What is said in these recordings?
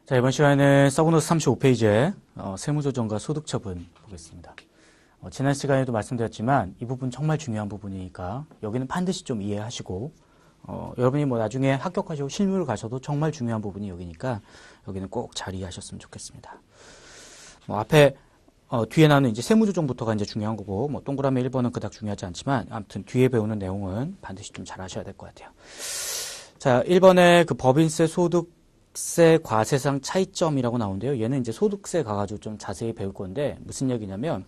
자, 이번 시간에는 서브노트 35페이지에 세무조정과 소득처분 보겠습니다. 지난 시간에도 말씀드렸지만 이 부분 정말 중요한 부분이니까 여기는 반드시 좀 이해하시고 여러분이 뭐 나중에 합격하시고 실무를 가셔도 정말 중요한 부분이 여기니까 여기는 꼭 잘 이해하셨으면 좋겠습니다. 앞에 뒤에 나오는 이제 세무조정부터가 이제 중요한 거고 뭐 동그라미 1번은 그닥 중요하지 않지만 아무튼 뒤에 배우는 내용은 반드시 좀 잘 하셔야 될 것 같아요. 자, 1번에 그 법인세 소득세 과세상 차이점이라고 나오는데요. 얘는 이제 소득세 가가지고 좀 자세히 배울 건데 무슨 얘기냐면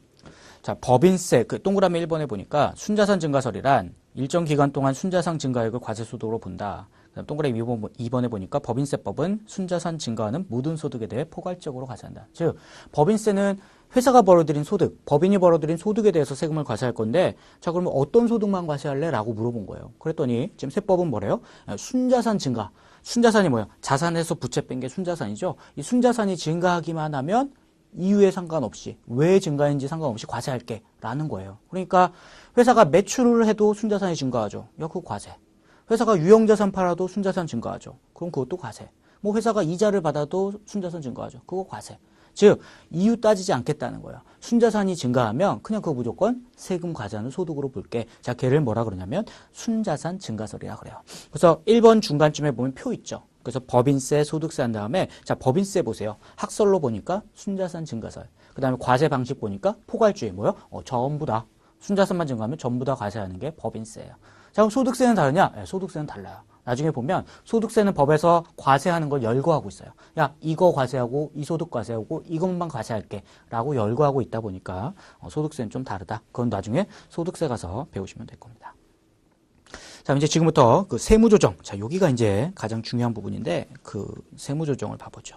자, 법인세 그 동그라미 1번에 보니까 순자산 증가설이란 일정 기간 동안 순자산 증가액을 과세소득으로 본다. 그다음 동그라미 2번에 보니까 법인세법은 순자산 증가하는 모든 소득에 대해 포괄적으로 과세한다. 즉 법인세는 회사가 벌어들인 소득, 법인이 벌어들인 소득에 대해서 세금을 과세할 건데 자 그러면 어떤 소득만 과세할래? 라고 물어본 거예요. 그랬더니 지금 세법은 뭐래요? 순자산 증가. 순자산이 뭐예요? 자산에서 부채 뺀 게 순자산이죠. 이 순자산이 증가하기만 하면 이유에 상관없이 왜 증가인지 상관없이 과세할게 라는 거예요. 그러니까 회사가 매출을 해도 순자산이 증가하죠. 그거 과세. 회사가 유형자산 팔아도 순자산 증가하죠. 그럼 그것도 과세. 뭐 회사가 이자를 받아도 순자산 증가하죠. 그거 과세. 즉 이유 따지지 않겠다는 거예요. 순자산이 증가하면 그냥 그거 무조건 세금 과세하는 소득으로 볼게. 자, 걔를 뭐라 그러냐면 순자산 증가설이라 그래요. 그래서 1번 중간쯤에 보면 표 있죠. 그래서 법인세, 소득세 한 다음에 자 법인세 보세요. 학설로 보니까 순자산 증가설. 그 다음에 과세 방식 보니까 포괄주의 뭐요? 전부 다. 순자산만 증가하면 전부 다 과세하는 게 법인세예요. 자 그럼 소득세는 다르냐? 네, 소득세는 달라요. 나중에 보면 소득세는 법에서 과세하는 걸 열거하고 있어요. 야 이거 과세하고 이 소득 과세하고 이것만 과세할게 라고 열거하고 있다 보니까 소득세는 좀 다르다. 그건 나중에 소득세 가서 배우시면 될 겁니다. 자, 이제 지금부터 그 세무조정. 자, 여기가 이제 가장 중요한 부분인데, 그 세무조정을 봐보죠.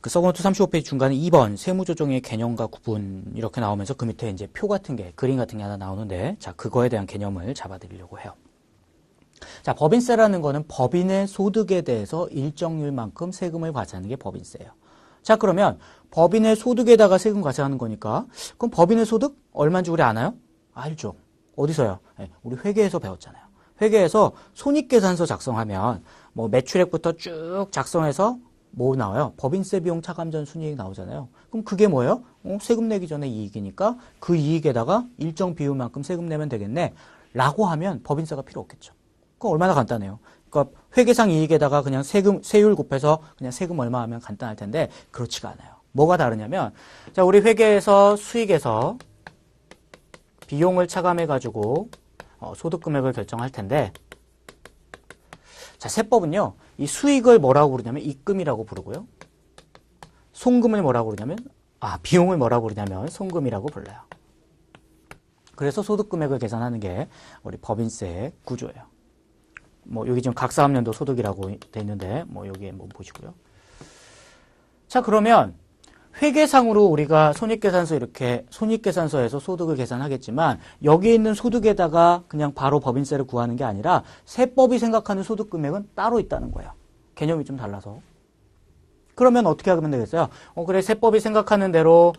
그 서브노트 35페이지 중간에 2번 세무조정의 개념과 구분 이렇게 나오면서 그 밑에 이제 표 같은 게, 그림 같은 게 하나 나오는데, 자, 그거에 대한 개념을 잡아드리려고 해요. 자, 법인세라는 거는 법인의 소득에 대해서 일정률만큼 세금을 과세하는 게 법인세예요. 자, 그러면 법인의 소득에다가 세금 과세하는 거니까, 그럼 법인의 소득 얼마인지 우리 아나요? 알죠. 어디서요? 네, 우리 회계에서 배웠잖아요. 회계에서 손익계산서 작성하면 뭐 매출액부터 쭉 작성해서 뭐 나와요? 법인세 비용 차감전 순이익 나오잖아요. 그럼 그게 뭐예요? 세금 내기 전에 이익이니까 그 이익에다가 일정 비율만큼 세금 내면 되겠네 라고 하면 법인세가 필요 없겠죠. 그럼 얼마나 간단해요. 그러니까 회계상 이익에다가 그냥 세율 곱해서 그냥 세금 얼마 하면 간단할 텐데 그렇지가 않아요. 뭐가 다르냐면 자 우리 회계에서 수익에서 비용을 차감해가지고 소득 금액을 결정할 텐데 자 세법은요 이 수익을 뭐라고 부르냐면 입금이라고 부르고요 송금을 뭐라고 부르냐면 비용을 뭐라고 부르냐면 송금이라고 불러요. 그래서 소득 금액을 계산하는 게 우리 법인세의 구조예요. 뭐 여기 지금 각사학년도 소득이라고 돼 있는데 뭐 여기에 뭐 보시고요. 자 그러면 회계상으로 우리가 손익계산서 이렇게 손익계산서에서 소득을 계산하겠지만 여기 있는 소득에다가 그냥 바로 법인세를 구하는 게 아니라 세법이 생각하는 소득 금액은 따로 있다는 거예요. 개념이 좀 달라서. 그러면 어떻게 하면 되겠어요? 그래 세법이 생각하는 대로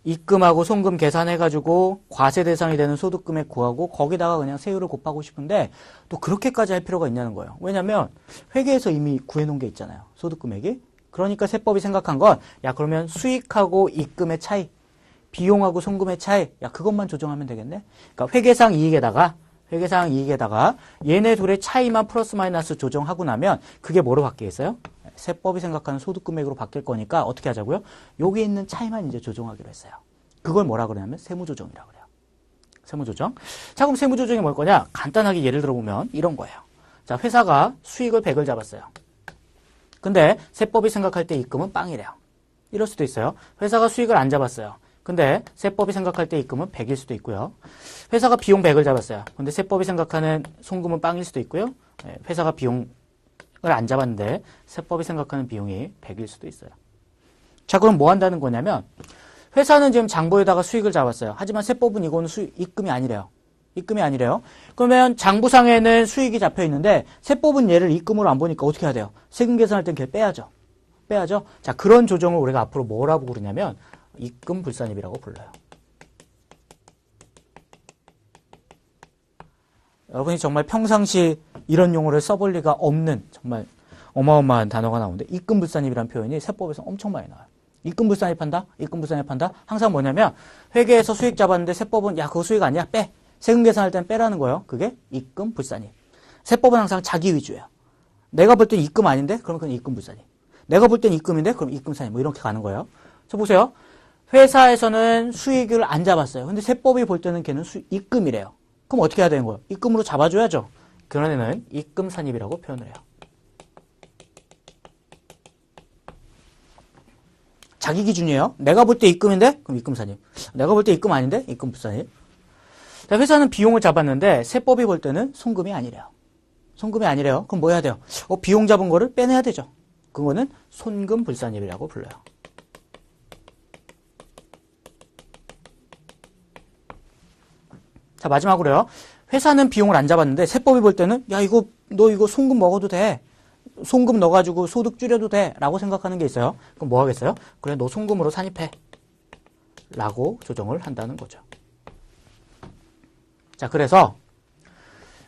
입금하고 송금 계산해가지고 과세 대상이 되는 소득 금액 구하고 거기다가 그냥 세율을 곱하고 싶은데 또 그렇게까지 할 필요가 있냐는 거예요. 왜냐면 회계에서 이미 구해놓은 게 있잖아요. 소득 금액이. 그러니까 세법이 생각한 건 야 그러면 수익하고 입금의 차이 비용하고 송금의 차이 야 그것만 조정하면 되겠네. 그러니까 회계상 이익에다가 얘네 둘의 차이만 플러스 마이너스 조정하고 나면 그게 뭐로 바뀌겠어요? 세법이 생각하는 소득 금액으로 바뀔 거니까 어떻게 하자고요? 여기 있는 차이만 이제 조정하기로 했어요. 그걸 뭐라 그러냐면 세무조정이라고 그래요. 세무조정. 자 그럼 세무조정이 뭘 거냐? 간단하게 예를 들어보면 이런 거예요. 자 회사가 수익을 100을 잡았어요. 근데 세법이 생각할 때 입금은 빵이래요. 이럴 수도 있어요. 회사가 수익을 안 잡았어요. 근데 세법이 생각할 때 입금은 100일 수도 있고요. 회사가 비용 100을 잡았어요. 근데 세법이 생각하는 송금은 빵일 수도 있고요. 회사가 비용을 안 잡았는데 세법이 생각하는 비용이 100일 수도 있어요. 자 그럼 뭐 한다는 거냐면 회사는 지금 장부에다가 수익을 잡았어요. 하지만 세법은 이거는 입금이 아니래요. 입금이 아니래요. 그러면 장부상에는 수익이 잡혀 있는데 세법은 얘를 입금으로 안 보니까 어떻게 해야 돼요? 세금 계산할 땐 걔 빼야죠. 자 그런 조정을 우리가 앞으로 뭐라고 부르냐면 입금 불산입이라고 불러요. 여러분이 정말 평상시 이런 용어를 써볼 리가 없는 정말 어마어마한 단어가 나오는데 입금불산입이라는 표현이 세법에서 엄청 많이 나와요. 입금불산입한다? 입금불산입한다? 항상 뭐냐면 회계에서 수익 잡았는데 세법은 야 그거 수익 아니야? 빼. 세금 계산할 땐 빼라는 거예요. 그게 입금불산입. 세법은 항상 자기 위주예요. 내가 볼 땐 입금 아닌데? 그럼 그건 입금불산입. 내가 볼 땐 입금인데? 그럼 입금산입. 뭐 이렇게 가는 거예요. 자 보세요. 회사에서는 수익을 안 잡았어요. 근데 세법이 볼 때는 걔는 입금이래요. 그럼 어떻게 해야 되는 거예요? 입금으로 잡아줘야죠. 그런 애는 입금산입이라고 표현을 해요. 자기 기준이에요. 내가 볼 때 입금인데? 그럼 입금산입. 내가 볼 때 입금 아닌데? 입금불산입. 자, 회사는 비용을 잡았는데 세법이 볼 때는 송금이 아니래요. 송금이 아니래요. 그럼 뭐 해야 돼요? 비용 잡은 거를 빼내야 되죠. 그거는 손금불산입이라고 불러요. 자, 마지막으로요. 회사는 비용을 안 잡았는데 세법이 볼 때는 야 너 이거 송금 먹어도 돼. 송금 넣어가지고 소득 줄여도 돼. 라고 생각하는 게 있어요. 그럼 뭐 하겠어요? 그래 너 송금으로 산입해. 라고 조정을 한다는 거죠. 자, 그래서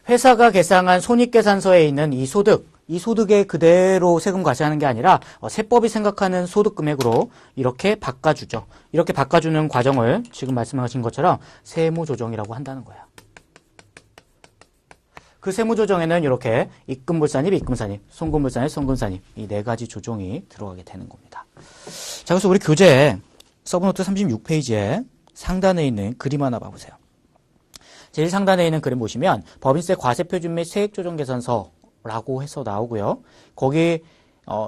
회사가 계상한 손익계산서에 있는 이 소득에 그대로 세금 과세하는 게 아니라 세법이 생각하는 소득 금액으로 이렇게 바꿔주죠. 이렇게 바꿔주는 과정을 지금 말씀하신 것처럼 세무조정이라고 한다는 거예요. 그 세무조정에는 이렇게 입금불산입, 입금산입, 송금불산입, 송금산입 이 네 가지 조정이 들어가게 되는 겁니다. 자, 그래서 우리 교재 서브노트 36페이지에 상단에 있는 그림 하나 봐보세요. 제일 상단에 있는 그림 보시면 법인세 과세표준 및 세액조정계산서라고 해서 나오고요. 거기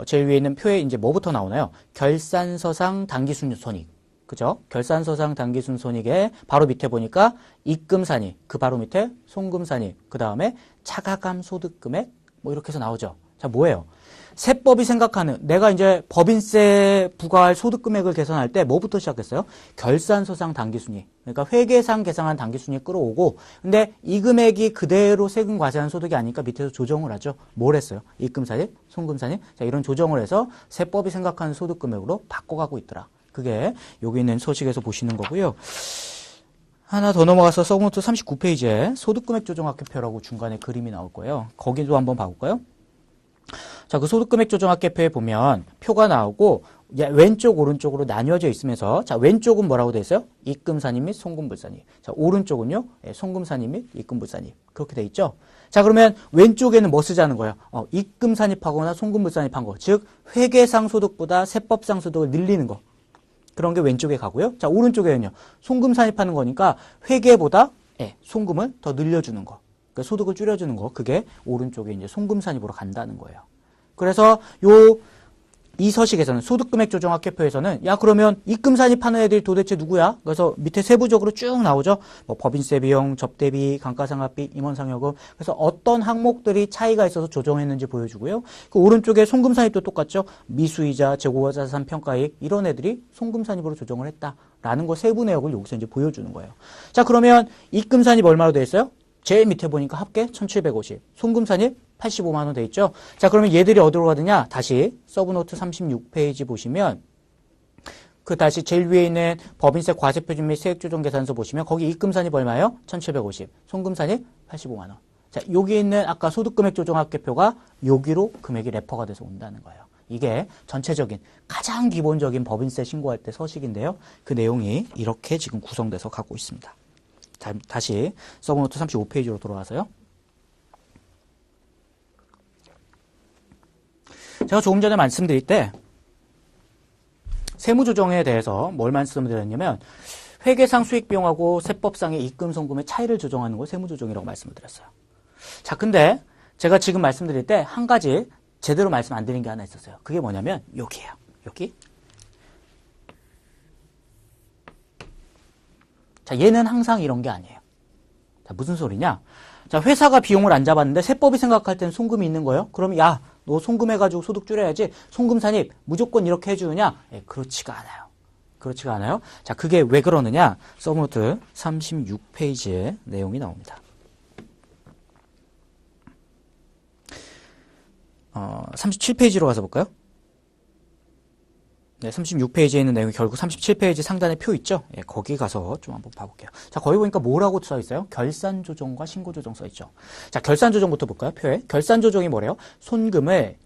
제일 위에 있는 표에 이제 뭐부터 나오나요? 결산서상 당기순손익. 그죠? 결산서상 당기순손익에 바로 밑에 보니까 입금산입, 그 바로 밑에 송금산입, 그 다음에 차가감 소득금액 뭐 이렇게 해서 나오죠. 자, 뭐예요? 세법이 생각하는 내가 이제 법인세 부과할 소득금액을 계산할 때 뭐부터 시작했어요? 결산서상 당기순이익. 그러니까 회계상 계상한 당기순이익 끌어오고 근데 이 금액이 그대로 세금 과세한 소득이 아니니까 밑에서 조정을 하죠. 뭘 했어요? 입금산입, 송금산입. 자, 이런 조정을 해서 세법이 생각하는 소득금액으로 바꿔가고 있더라. 그게 여기 있는 소식에서 보시는 거고요. 하나 더 넘어가서 서브노트 39페이지에 소득금액 조정학계표라고 중간에 그림이 나올 거예요. 거기도 한번 봐볼까요? 자, 그 소득금액 조정학계표에 보면 표가 나오고 왼쪽 오른쪽으로 나뉘어져 있으면서 자, 왼쪽은 뭐라고 돼 있어요? 입금산입 및 송금불산입. 자, 오른쪽은요. 송금산입 및 입금불산입. 그렇게 돼 있죠. 자, 그러면 왼쪽에는 뭐 쓰자는 거예요? 입금산입하거나 송금불산입한 거. 즉 회계상 소득보다 세법상 소득을 늘리는 거. 그런 게 왼쪽에 가고요. 자, 오른쪽에는요. 송금산입하는 거니까 회계보다 송금을 더 늘려주는 거. 그러니까 소득을 줄여주는 거. 그게 오른쪽에 이제 송금산입으로 간다는 거예요. 그래서 이 서식에서는 소득금액 조정학계표에서는 야 그러면 입금산입하는 애들이 도대체 누구야? 그래서 밑에 세부적으로 쭉 나오죠. 뭐 법인세 비용, 접대비, 감가상각비, 임원상여금. 그래서 어떤 항목들이 차이가 있어서 조정했는지 보여주고요. 그 오른쪽에 송금산입도 똑같죠. 미수이자, 재고자산 평가이익 이런 애들이 송금산입으로 조정을 했다라는 거 세부 내역을 여기서 이제 보여주는 거예요. 자, 그러면 입금산입 얼마로 돼 있어요? 제일 밑에 보니까 합계 1,750. 송금산입 85만 원 돼 있죠. 자, 그러면 얘들이 어디로 가느냐? 다시 서브노트 36페이지 보시면 그 다시 제일 위에 있는 법인세 과세표준 및 세액조정계산서 보시면 거기 입금산입 얼마예요? 1,750. 송금산입 85만 원. 자, 여기 있는 아까 소득금액 조정학계표가 여기로 금액이 레퍼가 돼서 온다는 거예요. 이게 전체적인 가장 기본적인 법인세 신고할 때 서식인데요. 그 내용이 이렇게 지금 구성돼서 가고 있습니다. 다시 서브노트 35페이지로 돌아와서요. 제가 조금 전에 말씀드릴 때 세무조정에 대해서 뭘 말씀드렸냐면 회계상 수익비용하고 세법상의 입금, 송금의 차이를 조정하는 걸 세무조정이라고 말씀을 드렸어요. 자, 근데 제가 지금 말씀드릴 때 한 가지 제대로 말씀 안 드린 게 하나 있었어요. 그게 뭐냐면 여기예요. 여기. 자, 얘는 항상 이런 게 아니에요. 자, 무슨 소리냐? 자, 회사가 비용을 안 잡았는데 세법이 생각할 땐 송금이 있는 거예요. 그럼 야, 너 송금해가지고 소득 줄여야지. 송금산입 무조건 이렇게 해주느냐? 그렇지가 않아요. 그렇지가 않아요. 자, 그게 왜 그러느냐? 서브노트 36페이지에 내용이 나옵니다. 37페이지로 가서 볼까요? 네, 36페이지에 있는 내용이 결국 37페이지 상단에 표 있죠? 예, 거기 가서 좀 한번 봐볼게요. 자, 거기 보니까 뭐라고 써 있어요? 결산조정과 신고조정 써 있죠. 자, 결산조정부터 볼까요? 표에. 결산조정이 뭐래요? 손금을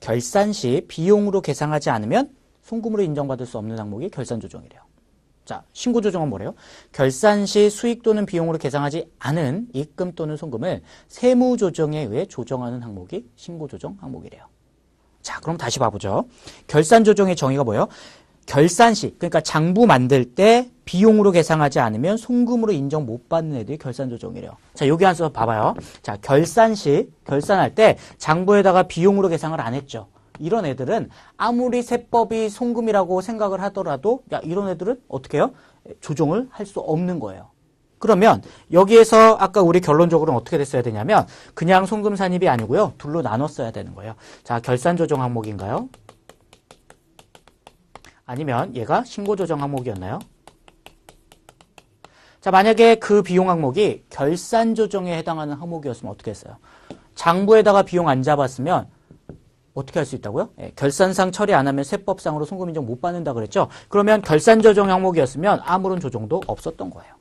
결산 시 비용으로 계상하지 않으면 송금으로 인정받을 수 없는 항목이 결산 조정이래요. 자, 신고 조정은 뭐래요? 결산 시 수익 또는 비용으로 계상하지 않은 입금 또는 송금을 세무 조정에 의해 조정하는 항목이 신고 조정 항목이래요. 자, 그럼 다시 봐보죠. 결산 조정의 정의가 뭐예요? 결산 시, 그러니까 장부 만들 때 비용으로 계상하지 않으면 송금으로 인정 못 받는 애들이 결산 조정이래요. 자, 여기 한번 봐봐요. 자, 결산 시, 결산할 때 장부에다가 비용으로 계상을 안 했죠. 이런 애들은 아무리 세법이 송금이라고 생각을 하더라도 야, 이런 애들은 어떻게 해요? 조정을 할 수 없는 거예요. 그러면 여기에서 아까 우리 결론적으로는 어떻게 됐어야 되냐면 그냥 송금 산입이 아니고요. 둘로 나눴어야 되는 거예요. 자, 결산 조정 항목인가요? 아니면 얘가 신고 조정 항목이었나요? 자, 만약에 그 비용 항목이 결산 조정에 해당하는 항목이었으면 어떻게 했어요? 장부에다가 비용 안 잡았으면 어떻게 할 수 있다고요? 결산상 처리 안 하면 세법상으로 송금 인정 못 받는다 그랬죠? 그러면 결산 조정 항목이었으면 아무런 조정도 없었던 거예요.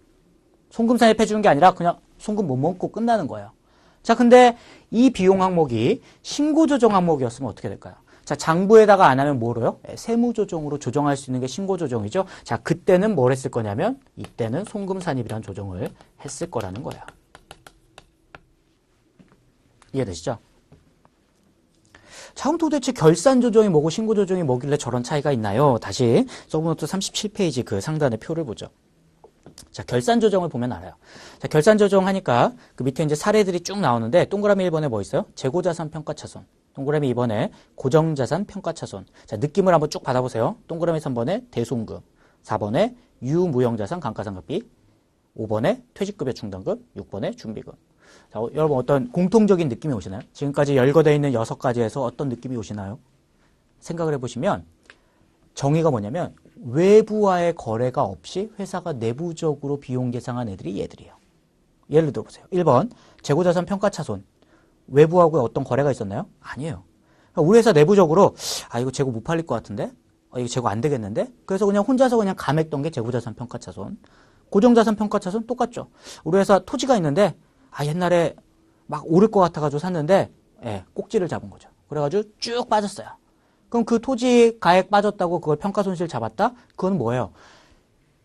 송금 산입해 주는 게 아니라 그냥 송금 못 먹고 끝나는 거예요. 자, 근데 이 비용 항목이 신고 조정 항목이었으면 어떻게 될까요? 자, 장부에다가 안 하면 뭐로요? 세무 조정으로 조정할 수 있는 게 신고 조정이죠. 자, 그때는 뭘 했을 거냐면 이때는 송금 산입이라는 조정을 했을 거라는 거예요. 이해되시죠? 자, 그럼 도대체 결산 조정이 뭐고 신고 조정이 뭐길래 저런 차이가 있나요? 다시 서브노트 37페이지 그 상단의 표를 보죠. 자, 결산 조정을 보면 알아요. 자, 결산 조정 하니까 그 밑에 이제 사례들이 쭉 나오는데 동그라미 1번에 뭐 있어요? 재고자산 평가차손. 동그라미 2번에 고정자산 평가차손. 자, 느낌을 한번 쭉 받아보세요. 동그라미 3번에 대송금. 4번에 유무형자산 감가상각비. 5번에 퇴직급여 충당금. 6번에 준비금. 자, 여러분 어떤 공통적인 느낌이 오시나요? 지금까지 열거되어 있는 6가지에서 어떤 느낌이 오시나요? 생각을 해보시면 정의가 뭐냐면 외부와의 거래가 없이 회사가 내부적으로 비용 계상한 애들이 얘들이에요. 예를 들어보세요. 1번 재고자산 평가차손. 외부하고 어떤 거래가 있었나요? 아니에요. 우리 회사 내부적으로 이거 재고 못 팔릴 것 같은데? 이거 재고 안 되겠는데? 그래서 그냥 혼자서 그냥 감했던 게 재고자산 평가차손. 고정자산 평가차손 똑같죠. 우리 회사 토지가 있는데 옛날에 막 오를 것 같아가지고 샀는데 꼭지를 잡은 거죠. 그래가지고 쭉 빠졌어요. 그럼 그 토지 가액 빠졌다고 그걸 평가손실 잡았다? 그건 뭐예요?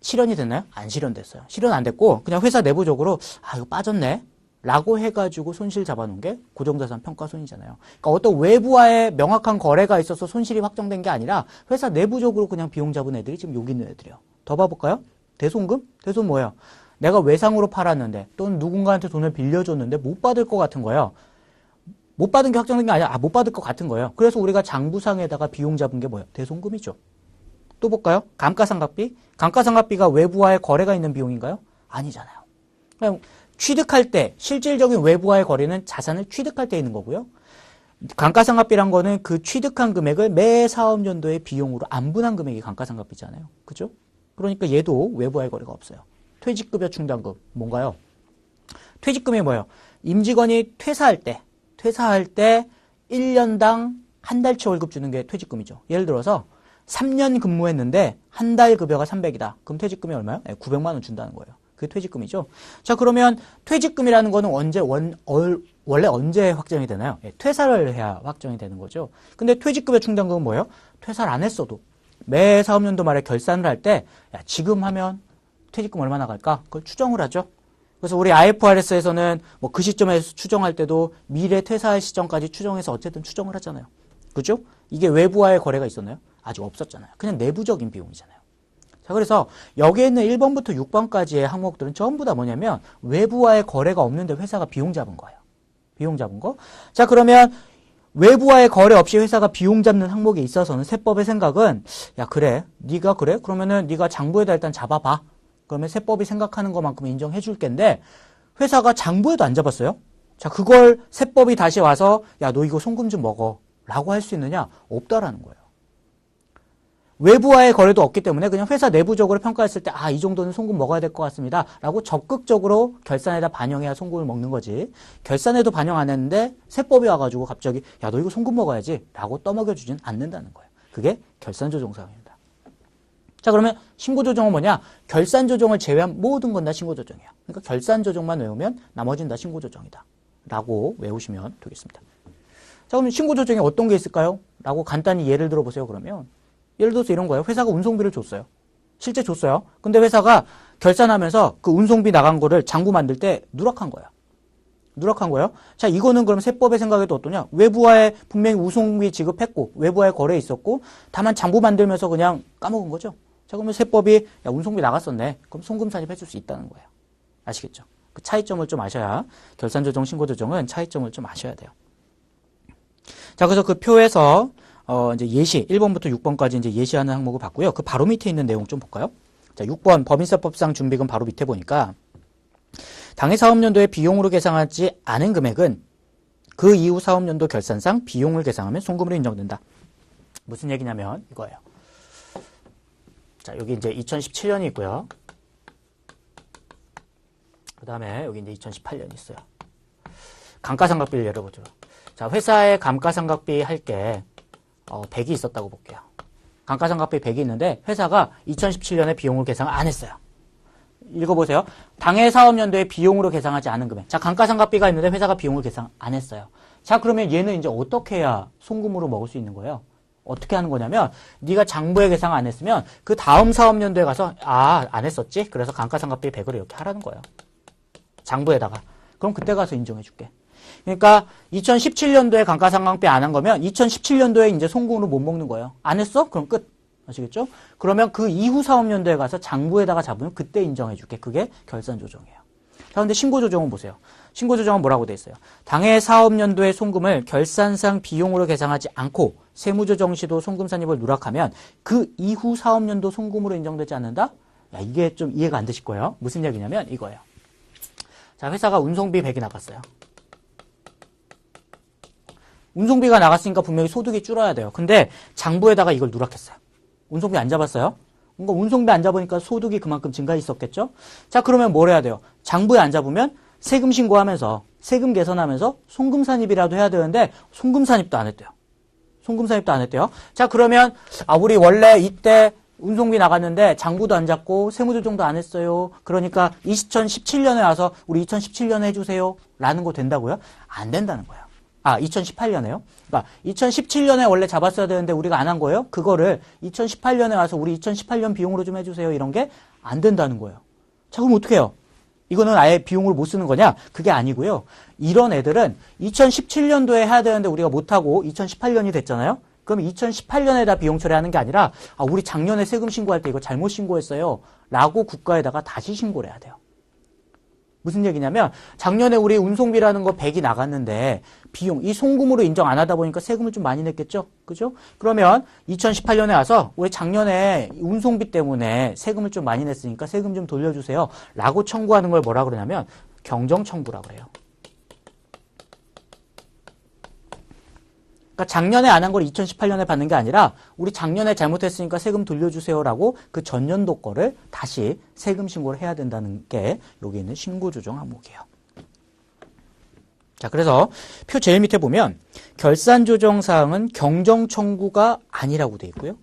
실현이 됐나요? 안 실현됐어요. 실현 안 됐고 그냥 회사 내부적으로 이거 빠졌네 라고 해가지고 손실 잡아놓은 게 고정자산 평가손이잖아요. 그러니까 어떤 외부와의 명확한 거래가 있어서 손실이 확정된 게 아니라 회사 내부적으로 그냥 비용 잡은 애들이 지금 여기 있는 애들이에요. 더 봐볼까요? 대손금? 대손 뭐예요? 내가 외상으로 팔았는데 또는 누군가한테 돈을 빌려줬는데 못 받을 것 같은 거예요. 못 받은 게 확정된 게 아니라 못 받을 것 같은 거예요. 그래서 우리가 장부상에다가 비용 잡은 게 뭐예요? 대손금이죠. 또 볼까요? 감가상각비? 감가상각비가 외부와의 거래가 있는 비용인가요? 아니잖아요. 그냥 취득할 때 실질적인 외부와의 거래는 자산을 취득할 때 있는 거고요. 감가상각비란 거는 그 취득한 금액을 매 사업연도의 비용으로 안분한 금액이 감가상각비잖아요. 그죠? 그러니까 얘도 외부와의 거래가 없어요. 퇴직급여 충당금 뭔가요? 퇴직금이 뭐예요? 임직원이 퇴사할 때 1년당 한 달치 월급 주는 게 퇴직금이죠. 예를 들어서 3년 근무했는데 한 달 급여가 300이다. 그럼 퇴직금이 얼마요? 900만 원 준다는 거예요. 그게 퇴직금이죠. 자, 그러면 퇴직금이라는 거는 원래 언제 확정이 되나요? 퇴사를 해야 확정이 되는 거죠. 근데 퇴직급여 충당금은 뭐예요? 퇴사를 안 했어도 매 사업연도 말에 결산을 할 때 지금 하면 퇴직금 얼마 나갈까? 그걸 추정을 하죠. 그래서 우리 IFRS에서는 뭐 그 시점에서 추정할 때도 미래 퇴사할 시점까지 추정해서 어쨌든 추정을 하잖아요. 그죠? 이게 외부와의 거래가 있었나요? 아직 없었잖아요. 그냥 내부적인 비용이잖아요. 자, 그래서 여기에 있는 1번부터 6번까지의 항목들은 전부 다 뭐냐면 외부와의 거래가 없는데 회사가 비용 잡은 거예요. 비용 잡은 거. 자, 그러면 외부와의 거래 없이 회사가 비용 잡는 항목에 있어서는 세법의 생각은 그래 네가 그래? 그러면은 네가 장부에다 일단 잡아봐. 그러면 세법이 생각하는 것만큼 인정해 줄 겐데 회사가 장부에도 안 잡았어요. 자, 그걸 세법이 다시 와서 너 이거 송금 좀 먹어 라고 할 수 있느냐? 없다라는 거예요. 외부와의 거래도 없기 때문에 그냥 회사 내부적으로 평가했을 때 이 정도는 송금 먹어야 될 것 같습니다 라고 적극적으로 결산에다 반영해야 송금을 먹는 거지. 결산에도 반영 안 했는데 세법이 와가지고 갑자기 너 이거 송금 먹어야지 라고 떠먹여주진 않는다는 거예요. 그게 결산조정사항입니다. 자, 그러면 신고조정은 뭐냐? 결산조정을 제외한 모든 건 다 신고조정이야. 그러니까 결산조정만 외우면 나머지는 다 신고조정이다 라고 외우시면 되겠습니다. 자, 그럼 신고 조정에 어떤 게 있을까요? 라고 간단히 예를 들어보세요. 그러면 예를 들어서 이런 거예요. 회사가 운송비를 줬어요. 실제 줬어요. 근데 회사가 결산하면서 그 운송비 나간 거를 장부 만들 때 누락한 거야. 누락한 거예요. 자, 이거는 그럼 세법의 생각에도 어떠냐? 외부와의 분명히 운송비 지급했고 외부와의 거래 있었고 다만 장부 만들면서 그냥 까먹은 거죠. 자, 그러면 세법이 야, 운송비 나갔었네. 그럼 송금 산입해줄 수 있다는 거예요. 아시겠죠? 그 차이점을 좀 아셔야 결산조정, 신고조정은 차이점을 좀 아셔야 돼요. 자, 그래서 그 표에서 이제 예시 1번부터 6번까지 이제 예시하는 항목을 봤고요. 그 바로 밑에 있는 내용 좀 볼까요? 자, 6번 법인세법상 준비금 바로 밑에 보니까 당해 사업연도에 비용으로 계상하지 않은 금액은 그 이후 사업연도 결산상 비용을 계상하면 송금으로 인정된다. 무슨 얘기냐면 이거예요. 자, 여기 이제 2017년이 있고요. 그 다음에 여기 이제 2018년이 있어요. 감가상각비를 열어보죠. 자, 회사에 감가상각비 할 게 100이 있었다고 볼게요. 감가상각비 100이 있는데 회사가 2017년에 비용을 계상 안 했어요. 읽어보세요. 당해 사업연도에 비용으로 계상하지 않은 금액. 자, 감가상각비가 있는데 회사가 비용을 계상 안 했어요. 자, 그러면 얘는 이제 어떻게 해야 송금으로 먹을 수 있는 거예요? 어떻게 하는 거냐면 네가 장부에 계상 안 했으면 그 다음 사업연도에 가서 안 했었지? 그래서 감가상각비 100을 이렇게 하라는 거예요. 장부에다가. 그럼 그때 가서 인정해 줄게. 그러니까 2017년도에 감가상각비 안 한 거면 2017년도에 이제 송금으로 못 먹는 거예요. 안 했어? 그럼 끝. 아시겠죠? 그러면 그 이후 사업연도에 가서 장부에다가 잡으면 그때 인정해 줄게. 그게 결산조정이에요. 자, 근데 신고조정은 보세요. 신고조정은 뭐라고 돼 있어요? 당해 사업연도의 송금을 결산상 비용으로 계상하지 않고 세무조정 시도 송금 산입을 누락하면 그 이후 사업연도 송금으로 인정되지 않는다? 야, 이게 좀 이해가 안 되실 거예요. 무슨 얘기냐면 이거예요. 자, 회사가 운송비 100이 나갔어요. 운송비가 나갔으니까 분명히 소득이 줄어야 돼요. 근데 장부에다가 이걸 누락했어요. 운송비 안 잡았어요. 뭔가 운송비 안 잡으니까 소득이 그만큼 증가했었겠죠? 자, 그러면 뭘 해야 돼요? 장부에 안 잡으면 세금 신고하면서 세금 계산하면서 송금 산입이라도 해야 되는데 송금 산입도 안 했대요. 송금 산입도 안 했대요. 자, 그러면 우리 원래 이때 운송비 나갔는데 장부도 안 잡고 세무조정도 안 했어요. 그러니까 2017년에 와서 우리 2017년에 해주세요. 라는 거 된다고요? 안 된다는 거예요. 2018년에요? 그러니까 2017년에 원래 잡았어야 되는데 우리가 안 한 거예요? 그거를 2018년에 와서 우리 2018년 비용으로 좀 해주세요. 이런 게 안 된다는 거예요. 자, 그럼 어떻게 해요? 이거는 아예 비용으로 못 쓰는 거냐? 그게 아니고요. 이런 애들은 2017년도에 해야 되는데 우리가 못하고 2018년이 됐잖아요? 그럼 2018년에다 비용 처리하는 게 아니라 우리 작년에 세금 신고할 때 이거 잘못 신고했어요. 라고 국가에다가 다시 신고를 해야 돼요. 무슨 얘기냐면 작년에 우리 운송비라는 거 100이 나갔는데 비용, 이 송금으로 인정 안 하다 보니까 세금을 좀 많이 냈겠죠? 그죠? 그러면 2018년에 와서 우리 작년에 운송비 때문에 세금을 좀 많이 냈으니까 세금 좀 돌려주세요. 라고 청구하는 걸 뭐라 그러냐면 경정청구라고 해요. 그러니까 작년에 안 한 걸 2018년에 받는 게 아니라 우리 작년에 잘못했으니까 세금 돌려주세요라고 그 전년도 거를 다시 세금 신고를 해야 된다는 게 여기 있는 신고조정 항목이에요. 자, 그래서 표 제일 밑에 보면 결산조정 사항은 경정청구가 아니라고 돼 있고요.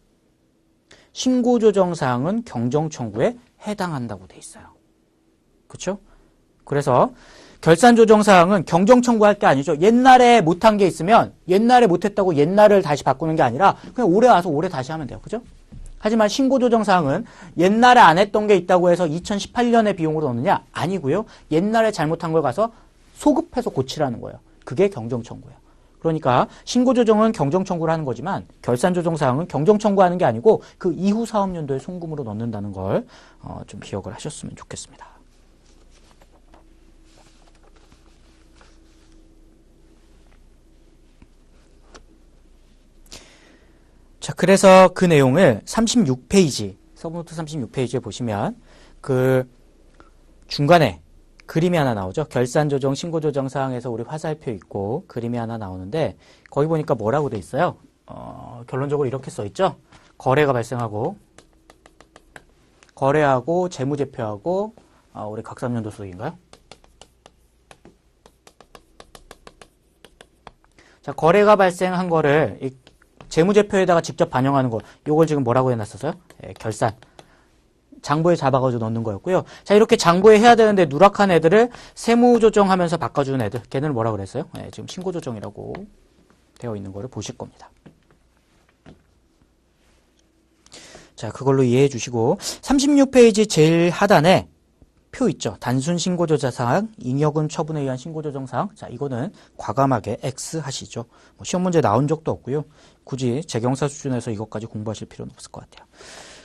신고조정 사항은 경정청구에 해당한다고 돼 있어요. 그렇죠? 그래서 결산조정사항은 경정청구할 게 아니죠. 옛날에 못한 게 있으면 옛날에 못했다고 옛날을 다시 바꾸는 게 아니라 그냥 올해 와서 올해 다시 하면 돼요. 그죠? 하지만 신고조정사항은 옛날에 안 했던 게 있다고 해서 2018년에 비용으로 넣느냐? 아니고요. 옛날에 잘못한 걸 가서 소급해서 고치라는 거예요. 그게 경정청구예요. 그러니까 신고조정은 경정청구를 하는 거지만 결산조정사항은 경정청구하는 게 아니고 그 이후 사업연도에 송금으로 넣는다는 걸 좀 기억을 하셨으면 좋겠습니다. 자, 그래서 그 내용을 36페이지, 서브노트 36페이지에 보시면 그 중간에 그림이 하나 나오죠. 결산조정, 신고조정 사항에서 우리 화살표 있고 그림이 하나 나오는데 거기 보니까 뭐라고 돼 있어요? 결론적으로 이렇게 써 있죠. 거래가 발생하고 거래하고 재무제표하고 우리 각3년도 소득인가요? 자, 거래가 발생한 거를 이 재무제표에다가 직접 반영하는 거, 요걸 지금 뭐라고 해놨었어요? 결산. 장부에 잡아가지고 넣는 거였고요. 자, 이렇게 장부에 해야 되는데 누락한 애들을 세무조정하면서 바꿔주는 애들, 걔네는 뭐라고 그랬어요? 지금 신고조정이라고 되어 있는 거를 보실 겁니다. 자, 그걸로 이해해 주시고 36페이지 제일 하단에 표 있죠. 단순 신고조사사항, 잉여금 처분에 의한 신고조정사항. 자, 이거는 과감하게 X 하시죠. 뭐 시험 문제 나온 적도 없고요. 굳이 재경사 수준에서 이것까지 공부하실 필요는 없을 것 같아요.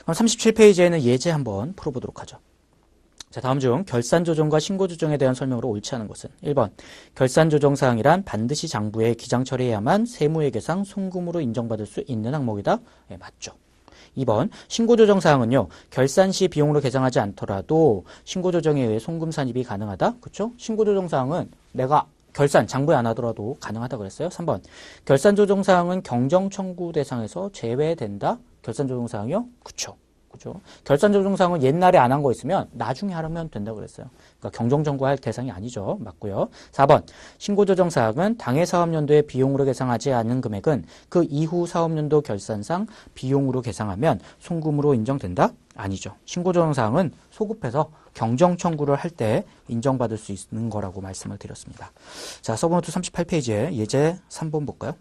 그럼 37페이지에는 예제 한번 풀어보도록 하죠. 자, 다음 중 결산조정과 신고조정에 대한 설명으로 옳지 않은 것은 1번 결산조정사항이란 반드시 장부에 기장 처리해야만 세무회계상 송금으로 인정받을 수 있는 항목이다. 네, 맞죠. 2번 신고조정사항은요. 결산 시 비용으로 계상하지 않더라도 신고조정에 의해 송금 산입이 가능하다. 그렇죠? 신고조정사항은 내가 결산 장부에 안 하더라도 가능하다 그랬어요. 3번 결산조정사항은 경정청구 대상에서 제외된다. 결산조정사항이요? 그렇죠. 그죠? 결산조정사항은 옛날에 안 한 거 있으면 나중에 하려면 된다고 그랬어요. 그러니까 경정청구할 대상이 아니죠. 맞고요. 4번 신고조정사항은 당해 사업연도에 비용으로 계상하지 않은 금액은 그 이후 사업연도 결산상 비용으로 계상하면 송금으로 인정된다? 아니죠. 신고조정사항은 소급해서 경정청구를 할 때 인정받을 수 있는 거라고 말씀을 드렸습니다. 자, 서브노트 38페이지에 예제 3번 볼까요?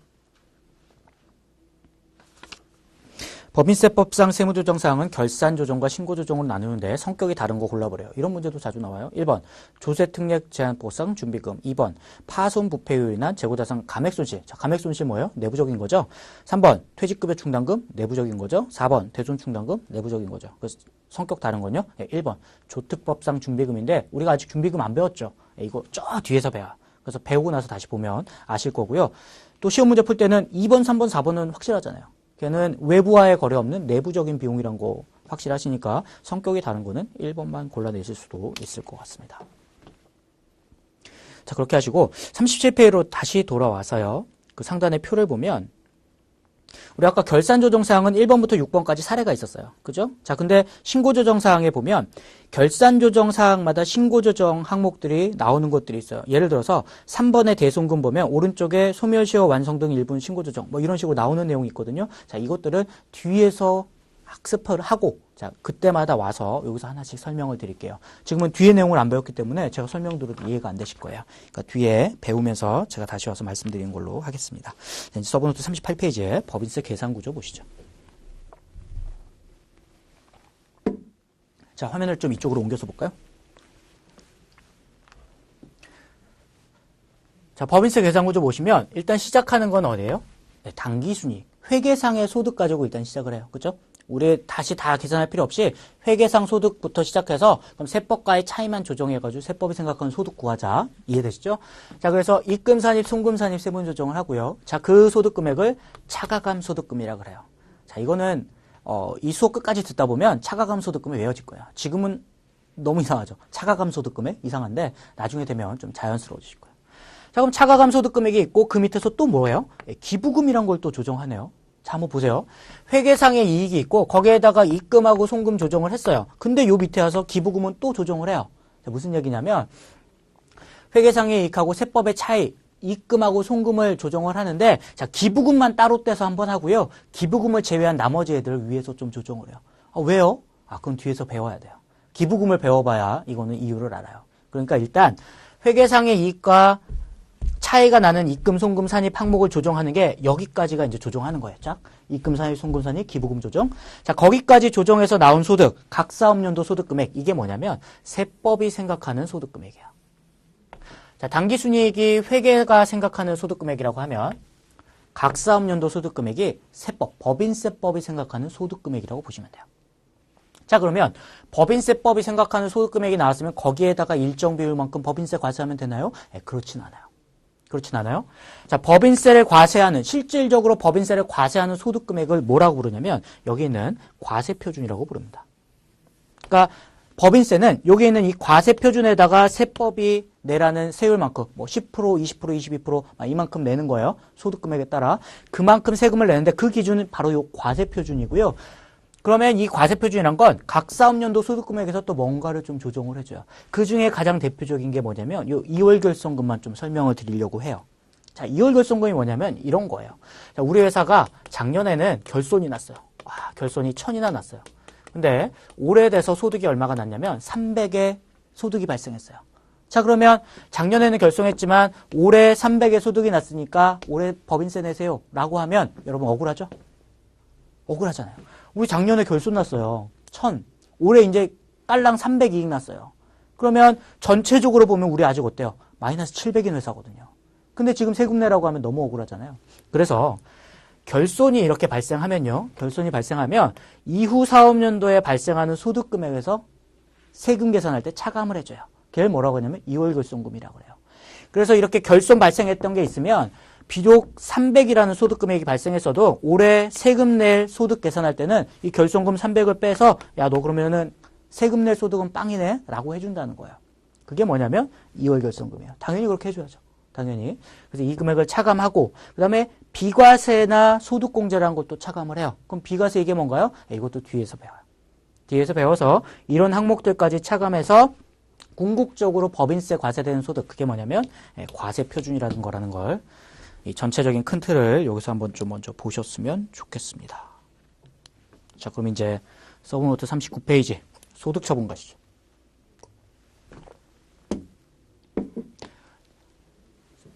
법인세법상 세무조정사항은 결산조정과 신고조정으로 나누는데 성격이 다른 거 골라버려요. 이런 문제도 자주 나와요. 1번 조세특례 제한보상 준비금. 2번 파손부패로 인한 재고자산 감액손실. 자, 감액손실 뭐예요? 내부적인 거죠. 3번 퇴직급여 충당금. 내부적인 거죠. 4번 대손충당금. 내부적인 거죠. 그래서 성격 다른 건요. 1번 조특법상 준비금인데 우리가 아직 준비금 안 배웠죠. 이거 저 뒤에서 배워. 그래서 배우고 나서 다시 보면 아실 거고요. 또 시험 문제 풀 때는 2번, 3번, 4번은 확실하잖아요. 걔는 외부와의 거래 없는 내부적인 비용이란 거 확실하시니까 성격이 다른 거는 1번만 골라내실 수도 있을 것 같습니다. 자, 그렇게 하시고 37페이지로 다시 돌아와서요. 그 상단의 표를 보면 우리 아까 결산조정사항은 1번부터 6번까지 사례가 있었어요. 그죠? 자, 근데 신고조정사항에 보면 결산조정사항마다 신고조정 항목들이 나오는 것들이 있어요. 예를 들어서 3번의 대송금 보면 오른쪽에 소멸시효 완성 등 일부 신고조정 뭐 이런 식으로 나오는 내용이 있거든요. 자, 이것들은 뒤에서 학습을 하고 자, 그때마다 와서 여기서 하나씩 설명을 드릴게요. 지금은 뒤에 내용을 안 배웠기 때문에 제가 설명드려도 이해가 안 되실 거예요. 그러니까 뒤에 배우면서 제가 다시 와서 말씀드리는 걸로 하겠습니다. 자, 이제 서브노트 38페이지에 법인세 계산구조 보시죠. 자, 화면을 좀 이쪽으로 옮겨서 볼까요? 자, 법인세 계산구조 보시면 일단 시작하는 건 어디예요? 네, 당기순이익. 회계상의 소득 가지고 일단 시작을 해요. 그죠? 우리 다시 다 계산할 필요 없이 회계상 소득부터 시작해서 그럼 세법과의 차이만 조정해가지고 세법이 생각하는 소득 구하자. 이해되시죠? 자, 그래서 입금 산입, 송금 산입 세분 조정을 하고요. 자, 그 소득 금액을 차가감 소득금이라고 그래요. 자, 이거는 이 수업 끝까지 듣다 보면 차가감 소득금이 외워질 거예요. 지금은 너무 이상하죠. 차가감 소득금액 이상한데 나중에 되면 좀 자연스러워지실 거예요. 자, 그럼 차가감 소득금액이 있고 그 밑에서 또 뭐예요? 기부금이란 걸 또 조정하네요. 자, 한번 보세요. 회계상의 이익이 있고 거기에다가 입금하고 송금 조정을 했어요. 근데 요 밑에 와서 기부금은 또 조정을 해요. 자, 무슨 얘기냐면 회계상의 이익하고 세법의 차이, 입금하고 송금을 조정을 하는데 자, 기부금만 따로 떼서 한번 하고요. 기부금을 제외한 나머지 애들을 위에서 좀 조정을 해요. 왜요? 그건 뒤에서 배워야 돼요. 기부금을 배워봐야 이거는 이유를 알아요. 그러니까 일단 회계상의 이익과 차이가 나는 입금, 송금, 산입 항목을 조정하는 게 여기까지가 이제 조정하는 거예요. 자, 입금, 산입, 송금, 산입, 기부금 조정. 자, 거기까지 조정해서 나온 소득, 각 사업연도 소득 금액. 이게 뭐냐면 세법이 생각하는 소득 금액이야. 자, 당기순이익이 회계가 생각하는 소득 금액이라고 하면 각 사업연도 소득 금액이 세법, 법인세법이 생각하는 소득 금액이라고 보시면 돼요. 자, 그러면 법인세법이 생각하는 소득 금액이 나왔으면 거기에다가 일정 비율만큼 법인세 과세하면 되나요? 그렇진 않아요. 그렇진 않아요? 자, 법인세를 과세하는, 실질적으로 법인세를 과세하는 소득 금액을 뭐라고 부르냐면 여기 있는 과세표준이라고 부릅니다. 그러니까 법인세는 여기 있는 이 과세표준에다가 세법이 내라는 세율만큼 뭐 10%, 20%, 22% 이만큼 내는 거예요. 소득 금액에 따라. 그만큼 세금을 내는데 그 기준은 바로 이 과세표준이고요. 그러면 이 과세표준이란 건 각 사업연도 소득금액에서 또 뭔가를 좀 조정을 해줘요. 그 중에 가장 대표적인 게 뭐냐면 이 2월 결손금만 좀 설명을 드리려고 해요. 자, 2월 결손금이 뭐냐면 이런 거예요. 자, 우리 회사가 작년에는 결손이 났어요. 결손이 1000이나 났어요. 근데 올해 돼서 소득이 얼마가 났냐면 300의 소득이 발생했어요. 자, 그러면 작년에는 결손했지만 올해 300의 소득이 났으니까 올해 법인세 내세요 라고 하면 여러분 억울하죠? 억울하잖아요. 우리 작년에 결손 났어요. 1000. 올해 이제 깔랑 300 이익 났어요. 그러면 전체적으로 보면 우리 아직 어때요? 마이너스 700인 회사거든요. 근데 지금 세금 내라고 하면 너무 억울하잖아요. 그래서 결손이 이렇게 발생하면요. 결손이 발생하면 이후 사업연도에 발생하는 소득 금액에서 세금 계산할 때 차감을 해줘요. 걔를 뭐라고 하냐면 2월 결손금이라고 그래요. 그래서 이렇게 결손 발생했던 게 있으면 비록 300이라는 소득 금액이 발생했어도 올해 세금 낼 소득 계산할 때는 이 결손금 300을 빼서 야, 너 그러면은 세금 낼 소득은 빵이네 라고 해준다는 거예요. 그게 뭐냐면 2월 결손금이에요. 당연히 그렇게 해줘야죠. 당연히. 그래서 이 금액을 차감하고 그 다음에 비과세나 소득공제라는 것도 차감을 해요. 그럼 비과세 이게 뭔가요? 이것도 뒤에서 배워요. 뒤에서 배워서 이런 항목들까지 차감해서 궁극적으로 법인세 과세되는 소득 그게 뭐냐면 과세 표준이라는 거라는 걸 이 전체적인 큰 틀을 여기서 한번 좀 먼저 보셨으면 좋겠습니다. 자, 그럼 이제 서브노트 39페이지 소득 처분 가시죠.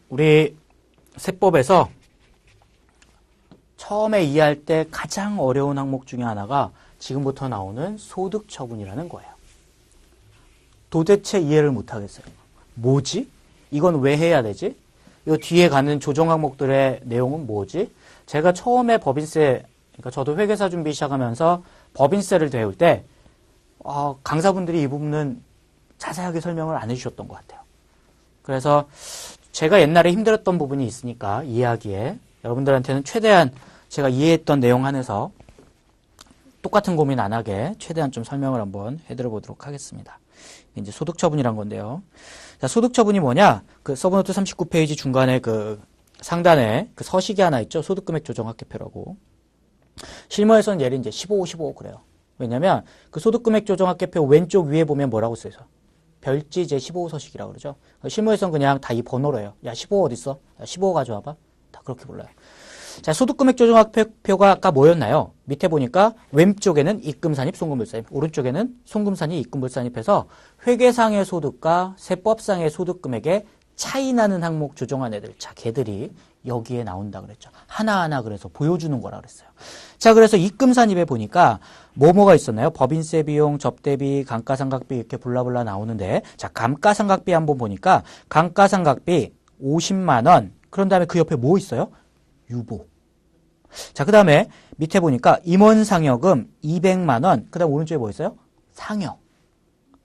우리 세법에서 처음에 이해할 때 가장 어려운 항목 중에 하나가 지금부터 나오는 소득 처분이라는 거예요. 도대체 이해를 못하겠어요. 뭐지? 이건 왜 해야 되지? 이 뒤에 가는 조정 항목들의 내용은 뭐지? 제가 처음에 법인세, 그러니까 저도 회계사 준비 시작하면서 법인세를 배울 때 강사분들이 이 부분은 자세하게 설명을 안 해주셨던 것 같아요. 그래서 제가 옛날에 힘들었던 부분이 있으니까 이해하기에 여러분들한테는 최대한 제가 이해했던 내용 안에서 똑같은 고민 안 하게 최대한 좀 설명을 한번 해드려 보도록 하겠습니다. 이제 소득 처분이란 건데요. 자, 소득 처분이 뭐냐? 그 서브노트 39페이지 중간에 그 상단에 그 서식이 하나 있죠. 소득금액 조정 합계표라고. 실무에서는 얘를 이제 15, 15 그래요. 왜냐면 그 소득금액 조정 합계표 왼쪽 위에 보면 뭐라고 써있어? 별지 제15 서식이라고 그러죠. 실무에서는 그냥 다 이 번호로 해요. 야, 15 어딨어? 야, 15 가져와봐. 다 그렇게 불러요. 자, 소득금액 조정 합계표가 아까 뭐였나요? 밑에 보니까 왼쪽에는 입금산입, 송금불산입, 오른쪽에는 송금산입, 입금불산입해서 회계상의 소득과 세법상의 소득금액에 차이 나는 항목 조정한 애들. 자, 걔들이 여기에 나온다 그랬죠. 하나하나 그래서 보여주는 거라 그랬어요. 자, 그래서 입금산입에 보니까 뭐가 있었나요? 법인세 비용, 접대비, 감가상각비 이렇게 블라블라 나오는데 자, 감가상각비 한번 보니까 감가상각비 50만 원. 그런 다음에 그 옆에 뭐 있어요? 유보. 자, 그 다음에 밑에 보니까 임원상여금 200만 원. 그 다음 오른쪽에 뭐 있어요? 상여.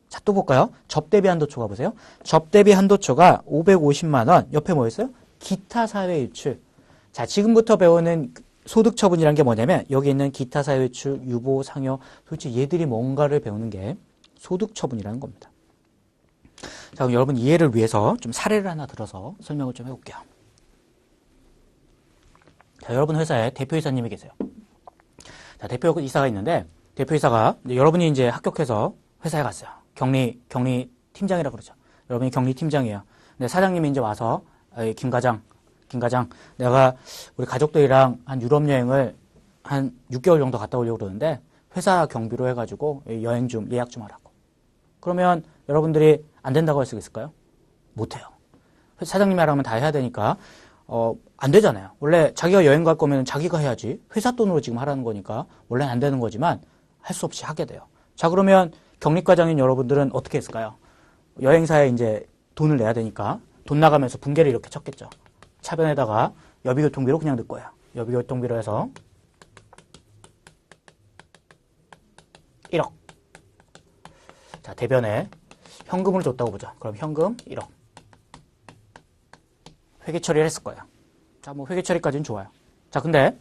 자, 또 볼까요? 접대비 한도초가 보세요. 접대비 한도초가 550만 원. 옆에 뭐 있어요? 기타 사회 유출. 자, 지금부터 배우는 소득 처분이란 게 뭐냐면 여기 있는 기타 사회 유출, 유보, 상여 도대체 얘들이 뭔가를 배우는 게 소득 처분이라는 겁니다. 자, 그럼 여러분 이해를 위해서 좀 사례를 하나 들어서 설명을 좀 해볼게요. 자, 여러분 회사에 대표이사님이 계세요. 자, 대표이사가 있는데 대표이사가 여러분이 이제 합격해서 회사에 갔어요. 격리 팀장이라고 그러죠. 여러분이 격리 팀장이에요. 근데 사장님이 이제 와서 김 과장, 내가 우리 가족들이랑 한 유럽 여행을 한 6개월 정도 갔다 오려고 그러는데 회사 경비로 해가지고 여행 좀 예약 좀 하라고. 그러면 여러분들이 안 된다고 할 수 있을까요? 못해요. 사장님이 하라면 다 해야 되니까 안 되잖아요. 원래 자기가 여행 갈 거면 자기가 해야지. 회사 돈으로 지금 하라는 거니까 원래는 안 되는 거지만 할 수 없이 하게 돼요. 자, 그러면 격리과장인 여러분들은 어떻게 했을까요? 여행사에 이제 돈을 내야 되니까 돈 나가면서 분계를 이렇게 쳤겠죠. 차변에다가 여비교통비로 그냥 넣을 거예요. 여비교통비로 해서 1억. 자, 대변에 현금으로 줬다고 보자. 그럼 현금 1억. 회계 처리를 했을 거예요. 자, 뭐 회계 처리까지는 좋아요. 자, 근데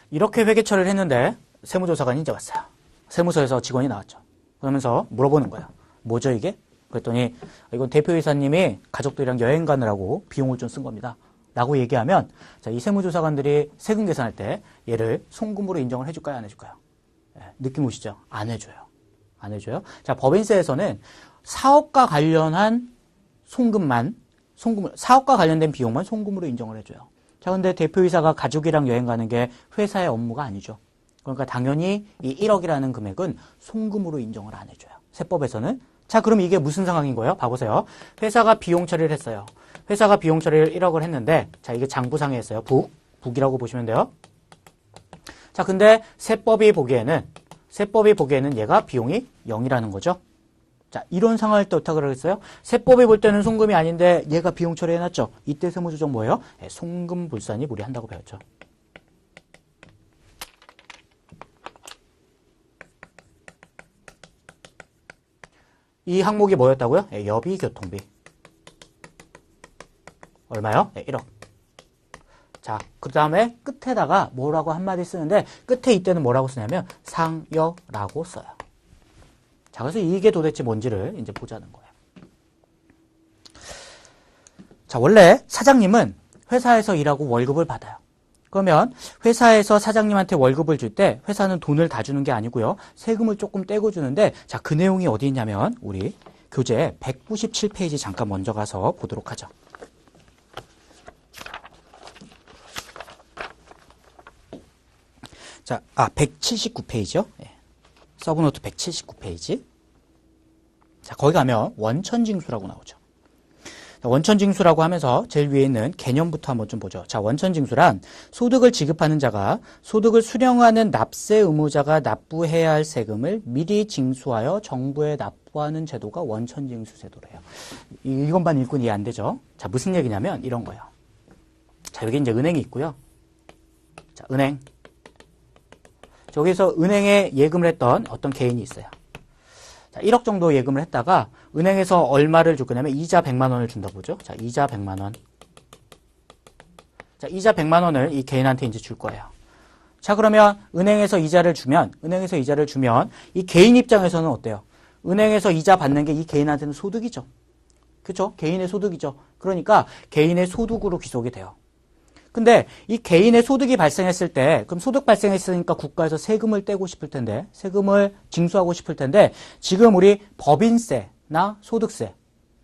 이렇게 회계 처리를 했는데 세무조사관이 이제 왔어요. 세무서에서 직원이 나왔죠. 그러면서 물어보는 거예요. 뭐죠 이게? 그랬더니 이건 대표이사님이 가족들이랑 여행 가느라고 비용을 좀 쓴 겁니다. 라고 얘기하면 자, 이 세무조사관들이 세금 계산할 때 얘를 송금으로 인정을 해줄까요? 안 해줄까요? 느낌 오시죠? 안 해줘요. 안 해줘요. 자, 법인세에서는 사업과 관련한 사업과 관련된 비용만 송금으로 인정을 해줘요. 자, 근데 대표이사가 가족이랑 여행 가는 게 회사의 업무가 아니죠. 그러니까 당연히 이 1억이라는 금액은 송금으로 인정을 안 해줘요. 세법에서는 자, 그럼 이게 무슨 상황인 거예요? 봐보세요. 회사가 비용 처리를 했어요. 회사가 비용 처리를 1억을 했는데, 자, 이게 장부상에 했어요. 북이라고 보시면 돼요. 자, 근데 세법이 보기에는 얘가 비용이 0이라는 거죠. 자, 이런 상황일 때 어떻게 그러겠어요? 세법이 볼 때는 송금이 아닌데 얘가 비용 처리해놨죠. 이때 세무조정 뭐예요? 네, 송금불산이 무리한다고 배웠죠. 이 항목이 뭐였다고요? 네, 여비교통비. 얼마요? 네, 1억. 자, 그 다음에 끝에다가 뭐라고 한마디 쓰는데 끝에 이때는 뭐라고 쓰냐면 상여라고 써요. 자, 그래서 이게 도대체 뭔지를 이제 보자는 거예요. 자, 원래 사장님은 회사에서 일하고 월급을 받아요. 그러면 회사에서 사장님한테 월급을 줄 때 회사는 돈을 다 주는 게 아니고요. 세금을 조금 떼고 주는데, 자, 그 내용이 어디 있냐면 우리 교재 197페이지 잠깐 먼저 가서 보도록 하죠. 자, 179페이지요. 네. 서브노트 179페이지. 자, 거기 가면 원천징수라고 나오죠. 자, 원천징수라고 하면서 제일 위에 있는 개념부터 한번 좀 보죠. 자, 원천징수란 소득을 지급하는 자가 소득을 수령하는 납세 의무자가 납부해야 할 세금을 미리 징수하여 정부에 납부하는 제도가 원천징수 제도래요. 이것만 읽고는 이해 안 되죠. 자, 무슨 얘기냐면 이런 거예요. 자, 여기 이제 은행이 있고요. 자, 은행. 여기서 은행에 예금을 했던 어떤 개인이 있어요. 자, 1억 정도 예금을 했다가 은행에서 얼마를 줄 거냐면 이자 100만 원을 준다 보죠. 자, 이자 100만 원. 자, 이자 100만 원을 이 개인한테 이제 줄 거예요. 자, 그러면 은행에서 이자를 주면 이 개인 입장에서는 어때요? 은행에서 이자 받는 게 이 개인한테는 소득이죠. 그렇죠? 개인의 소득이죠. 그러니까 개인의 소득으로 귀속이 돼요. 근데 이 개인의 소득이 발생했을 때, 그럼 소득 발생했으니까 국가에서 세금을 떼고 싶을 텐데, 세금을 징수하고 싶을 텐데, 지금 우리 법인세나 소득세,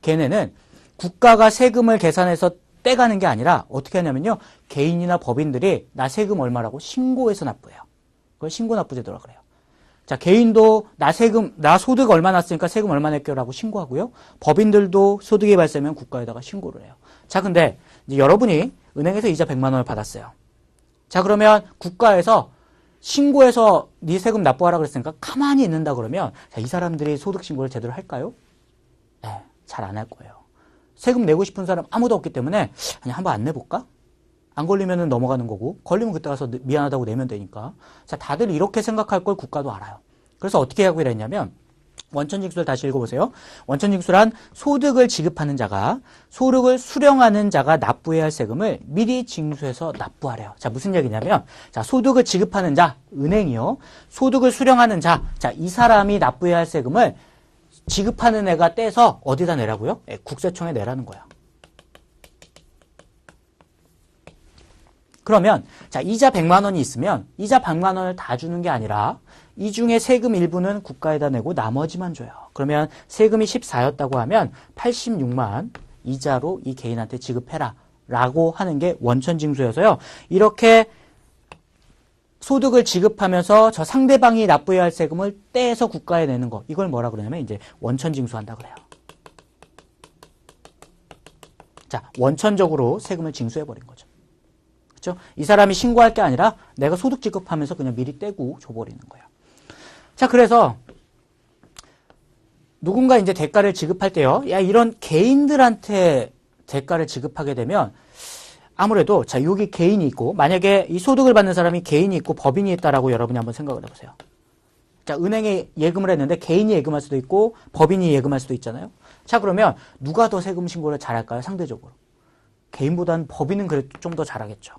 걔네는 국가가 세금을 계산해서 떼가는 게 아니라 어떻게 하냐면요. 개인이나 법인들이 나 세금 얼마라고 신고해서 납부해요. 그걸 신고납부제도라고 그래요. 자, 개인도 나 소득 얼마 났으니까 세금 얼마 낼게요라고 신고하고요. 법인들도 소득이 발생하면 국가에다가 신고를 해요. 자, 근데 이제 여러분이 은행에서 이자 100만 원을 받았어요. 자, 그러면 국가에서 신고해서 네 세금 납부하라 그랬으니까 가만히 있는다 그러면 자, 이 사람들이 소득 신고를 제대로 할까요? 네, 잘 안 할 거예요. 세금 내고 싶은 사람 아무도 없기 때문에 그냥 한번 안 내볼까? 안 걸리면 넘어가는 거고 걸리면 그때 가서 미안하다고 내면 되니까. 자, 다들 이렇게 생각할 걸 국가도 알아요. 그래서 어떻게 하고 이랬냐면 원천징수를 다시 읽어보세요. 원천징수란 소득을 지급하는 자가 소득을 수령하는 자가 납부해야 할 세금을 미리 징수해서 납부하래요. 자, 무슨 얘기냐면 자, 소득을 지급하는 자, 은행이요. 소득을 수령하는 자, 자, 이 사람이 납부해야 할 세금을 지급하는 애가 떼서 어디다 내라고요? 국세청에 내라는 거야. 그러면 자, 이자 100만 원이 있으면 이자 100만 원을 다 주는 게 아니라 이 중에 세금 일부는 국가에다 내고 나머지만 줘요. 그러면 세금이 14였다고 하면 86만 이자로 이 개인한테 지급해라 라고 하는 게 원천징수여서요. 이렇게 소득을 지급하면서 저 상대방이 납부해야 할 세금을 떼서 국가에 내는 거, 이걸 뭐라 그러냐면 이제 원천징수한다 그래요. 자, 원천적으로 세금을 징수해버린 거죠. 그렇죠? 이 사람이 신고할 게 아니라 내가 소득 지급하면서 그냥 미리 떼고 줘버리는 거예요. 자, 그래서 누군가 이제 대가를 지급할 때요. 야, 이런 개인들한테 대가를 지급하게 되면 아무래도 자, 여기 개인이 있고 만약에 이 소득을 받는 사람이 개인이 있고 법인이 있다라고 여러분이 한번 생각을 해보세요. 자, 은행에 예금을 했는데 개인이 예금할 수도 있고 법인이 예금할 수도 있잖아요. 자, 그러면 누가 더 세금 신고를 잘할까요? 상대적으로. 개인보다는 법인은 그래도 좀 더 잘하겠죠.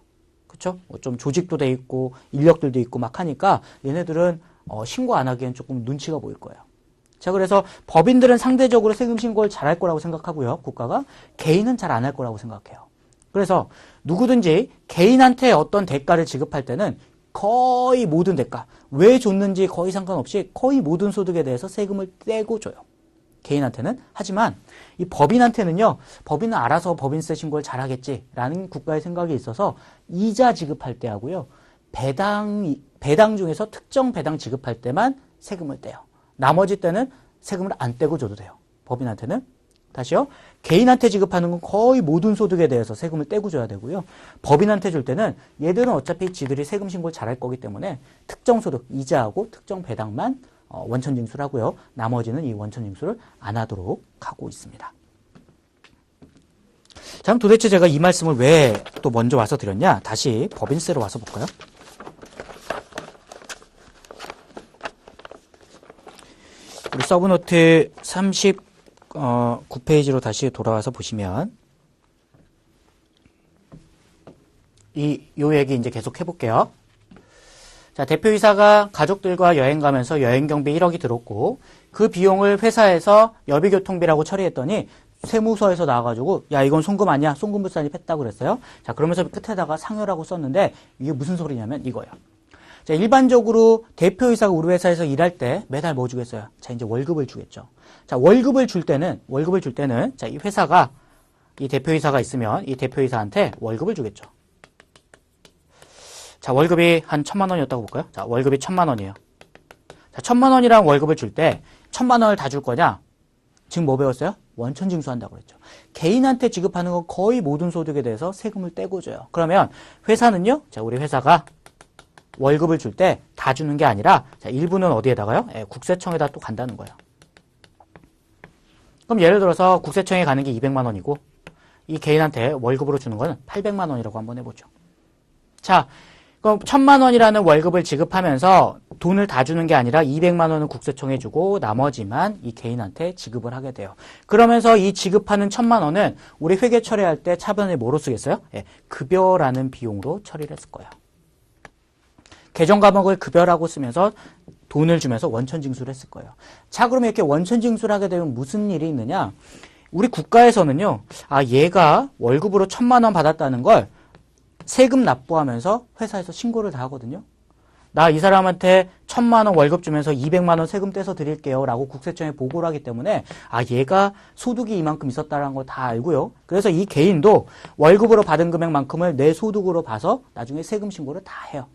그렇죠? 좀 조직도 돼 있고 인력들도 있고 막 하니까 얘네들은 신고 안 하기엔 조금 눈치가 보일 거예요. 자, 그래서 법인들은 상대적으로 세금 신고를 잘할 거라고 생각하고요. 국가가 개인은 잘 안 할 거라고 생각해요. 그래서 누구든지 개인한테 어떤 대가를 지급할 때는 거의 모든 대가, 왜 줬는지 거의 상관없이 거의 모든 소득에 대해서 세금을 떼고 줘요. 개인한테는. 하지만 이 법인한테는요, 법인은 알아서 법인세 신고를 잘하겠지라는 국가의 생각이 있어서 이자 지급할 때 하고요, 배당 중에서 특정 배당 지급할 때만 세금을 떼요. 나머지 때는 세금을 안 떼고 줘도 돼요. 법인한테는. 다시요. 개인한테 지급하는 건 거의 모든 소득에 대해서 세금을 떼고 줘야 되고요. 법인한테 줄 때는 얘들은 어차피 지들이 세금 신고를 잘할 거기 때문에 특정 소득, 이자하고 특정 배당만 원천 징수를 하고요. 나머지는 이 원천 징수를 안 하도록 하고 있습니다. 자, 그럼 도대체 제가 이 말씀을 왜 또 먼저 와서 드렸냐? 다시 법인세로 와서 볼까요? 우리 서브노트 39페이지로 다시 돌아와서 보시면 요 얘기 이제 계속 해볼게요. 자, 대표이사가 가족들과 여행 가면서 여행 경비 1억이 들었고 그 비용을 회사에서 여비교통비라고 처리했더니 세무서에서 나와가지고 야 이건 송금 아니야, 송금불산입 했다고 그랬어요. 자, 그러면서 끝에다가 상여라고 썼는데 이게 무슨 소리냐면 이거예요. 자, 일반적으로 대표이사가 우리 회사에서 일할 때 매달 뭐 주겠어요? 자, 이제 월급을 주겠죠. 자, 월급을 줄 때는 자, 이 회사가 이 대표이사가 있으면 이 대표이사한테 월급을 주겠죠. 자, 월급이 한 1,000만 원이었다고 볼까요? 자, 월급이 1,000만 원이에요. 자, 1,000만 원이랑 월급을 줄 때 1,000만 원을 다 줄 거냐? 지금 뭐 배웠어요? 원천 징수한다고 그랬죠. 개인한테 지급하는 건 거의 모든 소득에 대해서 세금을 떼고 줘요. 그러면 회사는요? 자, 우리 회사가 월급을 줄 때 다 주는 게 아니라 자, 일부는 어디에다가요? 국세청에다 또 간다는 거예요. 그럼 예를 들어서 국세청에 가는 게 200만 원이고 이 개인한테 월급으로 주는 거는 800만 원이라고 한번 해보죠. 자, 그럼 1,000만 원이라는 월급을 지급하면서 돈을 다 주는 게 아니라 200만 원은 국세청에 주고 나머지만 이 개인한테 지급을 하게 돼요. 그러면서 이 지급하는 1,000만 원은 우리 회계 처리할 때 차변에 뭐로 쓰겠어요? 급여라는 비용으로 처리를 했을 거예요. 계정 과목을 급여라고 쓰면서 돈을 주면서 원천 징수를 했을 거예요. 자, 그러면 이렇게 원천 징수를 하게 되면 무슨 일이 있느냐? 우리 국가에서는요, 아, 얘가 월급으로 1,000만 원 받았다는 걸 세금 납부하면서 회사에서 신고를 다 하거든요. 나 이 사람한테 1,000만 원 월급 주면서 200만 원 세금 떼서 드릴게요 라고 국세청에 보고를 하기 때문에 아, 얘가 소득이 이만큼 있었다는 걸 다 알고요. 그래서 이 개인도 월급으로 받은 금액만큼을 내 소득으로 봐서 나중에 세금 신고를 다 해요.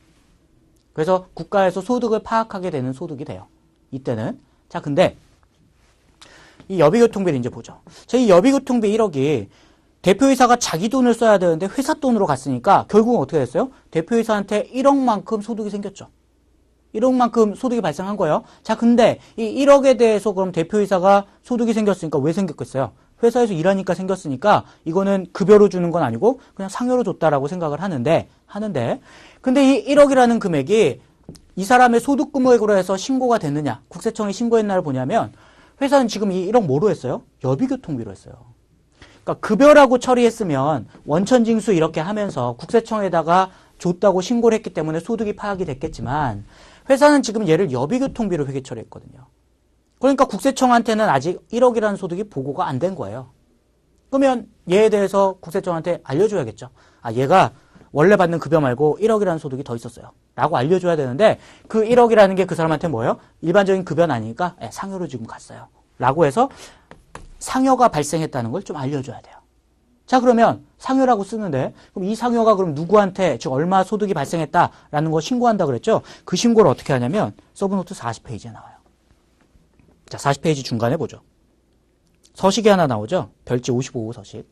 그래서 국가에서 소득을 파악하게 되는 소득이 돼요. 이때는. 자, 근데 이 여비교통비를 이제 보죠. 자, 이 여비교통비 1억이 대표이사가 자기 돈을 써야 되는데 회사 돈으로 갔으니까 결국은 어떻게 됐어요? 대표이사한테 1억만큼 소득이 생겼죠. 1억만큼 소득이 발생한 거예요. 자, 근데 이 1억에 대해서 그럼 대표이사가 소득이 생겼으니까 왜 생겼겠어요? 회사에서 일하니까 생겼으니까 이거는 급여로 주는 건 아니고 그냥 상여로 줬다라고 생각을 하는데 근데 이 1억이라는 금액이 이 사람의 소득 금액으로 해서 신고가 됐느냐? 국세청에 신고했나를 보냐면 회사는 지금 이 1억 뭐로 했어요? 여비교통비로 했어요. 그러니까 급여라고 처리했으면 원천징수 이렇게 하면서 국세청에다가 줬다고 신고를 했기 때문에 소득이 파악이 됐겠지만 회사는 지금 얘를 여비교통비로 회계 처리했거든요. 그러니까 국세청한테는 아직 1억이라는 소득이 보고가 안 된 거예요. 그러면 얘에 대해서 국세청한테 알려줘야겠죠. 아, 얘가 원래 받는 급여 말고 1억이라는 소득이 더 있었어요. 라고 알려줘야 되는데 그 1억이라는 게 그 사람한테 뭐예요? 일반적인 급여는 아니니까 상여로 지금 갔어요. 라고 해서 상여가 발생했다는 걸 좀 알려줘야 돼요. 자, 그러면 상여라고 쓰는데 그럼 이 상여가 그럼 누구한테 즉 얼마 소득이 발생했다라는 거 신고한다 그랬죠? 그 신고를 어떻게 하냐면 서브노트 40페이지에 나와요. 자, 40페이지 중간에 보죠. 서식이 하나 나오죠? 별지 55호 서식.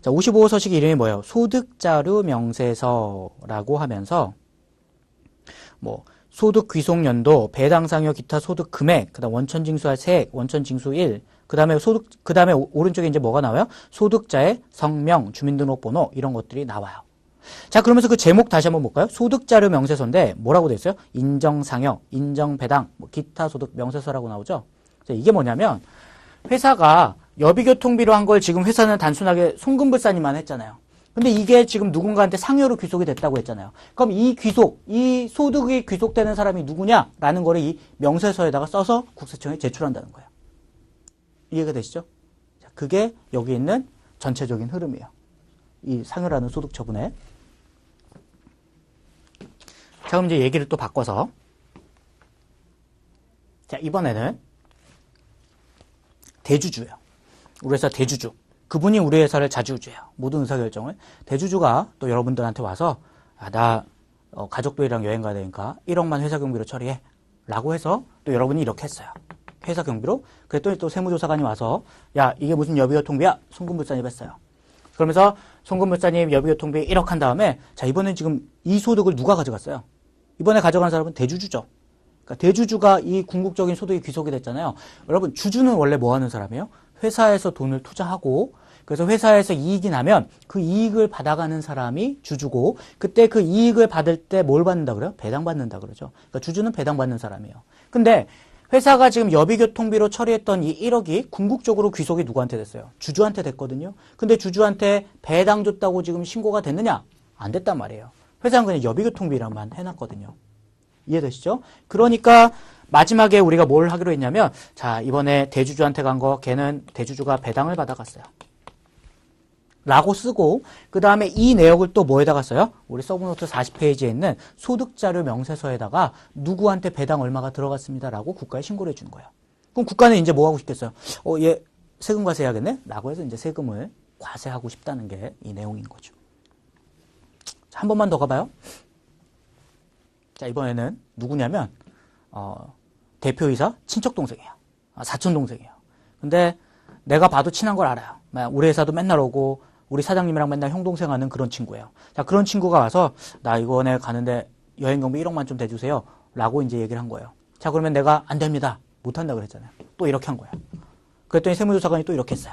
자, 55호 서식 이름이 뭐예요? 소득자료 명세서라고 하면서 뭐 소득 귀속 연도, 배당 상여 기타 소득 금액, 그다음 원천 징수할 세액, 원천 징수 1, 그다음에 오른쪽에 이제 뭐가 나와요? 소득자의 성명, 주민등록번호 이런 것들이 나와요. 자, 그러면서 그 제목 다시 한번 볼까요? 소득자료 명세서인데 뭐라고 돼 있어요? 인정상여, 인정배당, 뭐 기타 소득 명세서라고 나오죠. 자, 이게 뭐냐면 회사가 여비교통비로 한 걸 지금 회사는 단순하게 송금불산입만 했잖아요. 근데 이게 지금 누군가한테 상여로 귀속이 됐다고 했잖아요. 그럼 이 소득이 귀속되는 사람이 누구냐라는 거를 이 명세서에다가 써서 국세청에 제출한다는 거예요. 이해가 되시죠? 자, 그게 여기 있는 전체적인 흐름이에요. 이 상여라는 소득 처분에. 자, 그럼 이제 얘기를 또 바꿔서. 자, 이번에는 대주주예요. 우리 회사 대주주. 그분이 우리 회사를 자주주해요. 모든 의사결정을. 대주주가 또 여러분들한테 와서 나 가족들이랑 여행 가야 되니까 1억만 회사 경비로 처리해. 라고 해서 또 여러분이 이렇게 했어요. 회사 경비로. 그랬더니 또 세무조사관이 와서 야, 이게 무슨 여비교통비야? 송금불산입 했어요. 그러면서 송금불산입 여비교통비 1억 한 다음에 자, 이번엔 지금 이 소득을 누가 가져갔어요? 이번에 가져간 사람은 대주주죠. 그러니까 대주주가 이 궁극적인 소득이 귀속이 됐잖아요. 여러분, 주주는 원래 뭐 하는 사람이에요? 회사에서 돈을 투자하고 그래서 회사에서 이익이 나면 그 이익을 받아가는 사람이 주주고 그때 그 이익을 받을 때 뭘 받는다 그래요? 배당받는다 그러죠. 그러니까 주주는 배당받는 사람이에요. 근데 회사가 지금 여비교통비로 처리했던 이 1억이 궁극적으로 귀속이 누구한테 됐어요? 주주한테 됐거든요. 근데 주주한테 배당 줬다고 지금 신고가 됐느냐? 안 됐단 말이에요. 회사는 그냥 여비교통비라만 해놨거든요. 이해되시죠? 그러니까 마지막에 우리가 뭘 하기로 했냐면 자, 이번에 대주주한테 간 거 걔는 대주주가 배당을 받아갔어요. 라고 쓰고 그 다음에 이 내역을 또 뭐에다가 써요? 우리 서브노트 40페이지에 있는 소득자료 명세서에다가 누구한테 배당 얼마가 들어갔습니다 라고 국가에 신고를 해주는 거예요. 그럼 국가는 이제 뭐 하고 싶겠어요? 얘 세금 과세해야겠네? 라고 해서 이제 세금을 과세하고 싶다는 게 이 내용인 거죠. 자, 한 번만 더 가봐요. 자, 이번에는 누구냐면 대표이사 친척동생이에요. 사촌동생이에요. 근데 내가 봐도 친한 걸 알아요. 우리 회사도 맨날 오고 우리 사장님이랑 맨날 형동생 하는 그런 친구예요. 자, 그런 친구가 와서 나 이번에 가는데 여행 경비 1억만 좀 대주세요. 라고 이제 얘기를 한 거예요. 자, 그러면 내가 안 됩니다. 못 한다 그랬잖아요. 또 이렇게 한 거예요. 그랬더니 세무조사관이 또 이렇게 했어요.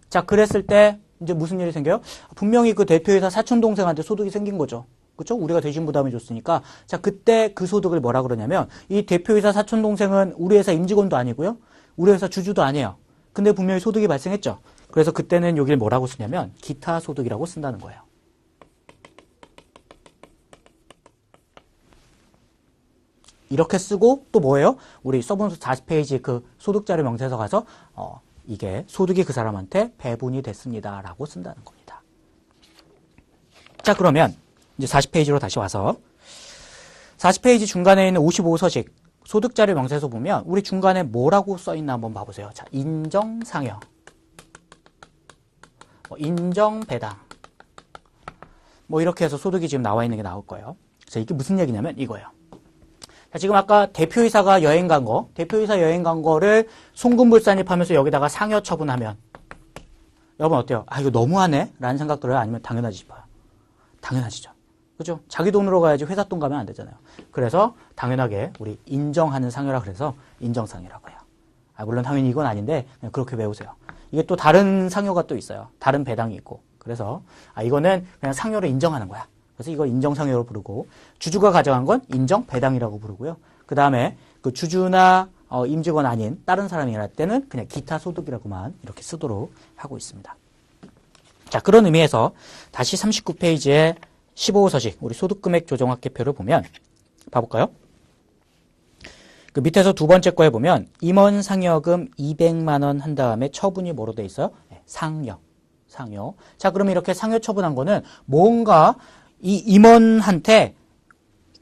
자, 그랬을 때 이제 무슨 일이 생겨요? 분명히 그 대표이사 사촌동생한테 소득이 생긴 거죠. 그렇죠? 우리가 대신 부담해 줬으니까. 자, 그때 그 소득을 뭐라 그러냐면 이 대표이사 사촌동생은 우리 회사 임직원도 아니고요. 우리 회사 주주도 아니에요. 근데 분명히 소득이 발생했죠. 그래서 그때는 여기를 뭐라고 쓰냐면 기타 소득이라고 쓴다는 거예요. 이렇게 쓰고 또 뭐예요? 우리 서브노트 40페이지 그 소득자료 명세서 가서 이게 소득이 그 사람한테 배분이 됐습니다. 라고 쓴다는 겁니다. 자, 그러면 이제 40페이지로 다시 와서 40페이지 중간에 있는 55서식 소득자료 명세서 보면 우리 중간에 뭐라고 써있나 한번 봐보세요. 자, 인정상여, 인정배당 이렇게 해서 소득이 지금 나와 있는 게 나올 거예요. 자, 이게 무슨 얘기냐면 이거예요. 자, 지금 아까 대표이사가 여행 간 거, 대표이사 여행 간 거를 송금불산입하면서 여기다가 상여 처분하면 여러분 어때요? 아, 이거 너무하네? 라는 생각 들어요? 아니면 당연하지 싶어요? 당연하시죠. 그죠? 자기 돈으로 가야지 회사 돈 가면 안 되잖아요. 그래서 당연하게 우리 인정하는 상여라 그래서 인정상여라고 해요. 물론 당연히 이건 아닌데 그냥 그렇게 외우세요. 이게 또 다른 상여가 또 있어요. 다른 배당이 있고. 그래서 이거는 그냥 상여로 인정하는 거야. 그래서 이걸 인정상여로 부르고 주주가 가져간 건 인정배당이라고 부르고요. 그 다음에 그 주주나 임직원 아닌 다른 사람이 할 때는 그냥 기타 소득이라고만 이렇게 쓰도록 하고 있습니다. 자, 그런 의미에서 다시 39페이지에 15서식 우리 소득금액 조정학계표를 보면 봐볼까요? 그 밑에서 두 번째 거에 보면 임원 상여금 200만 원 한 다음에 처분이 뭐로 돼 있어요? 네, 상여. 자, 그러면 이렇게 상여 처분한 거는 뭔가 이 임원한테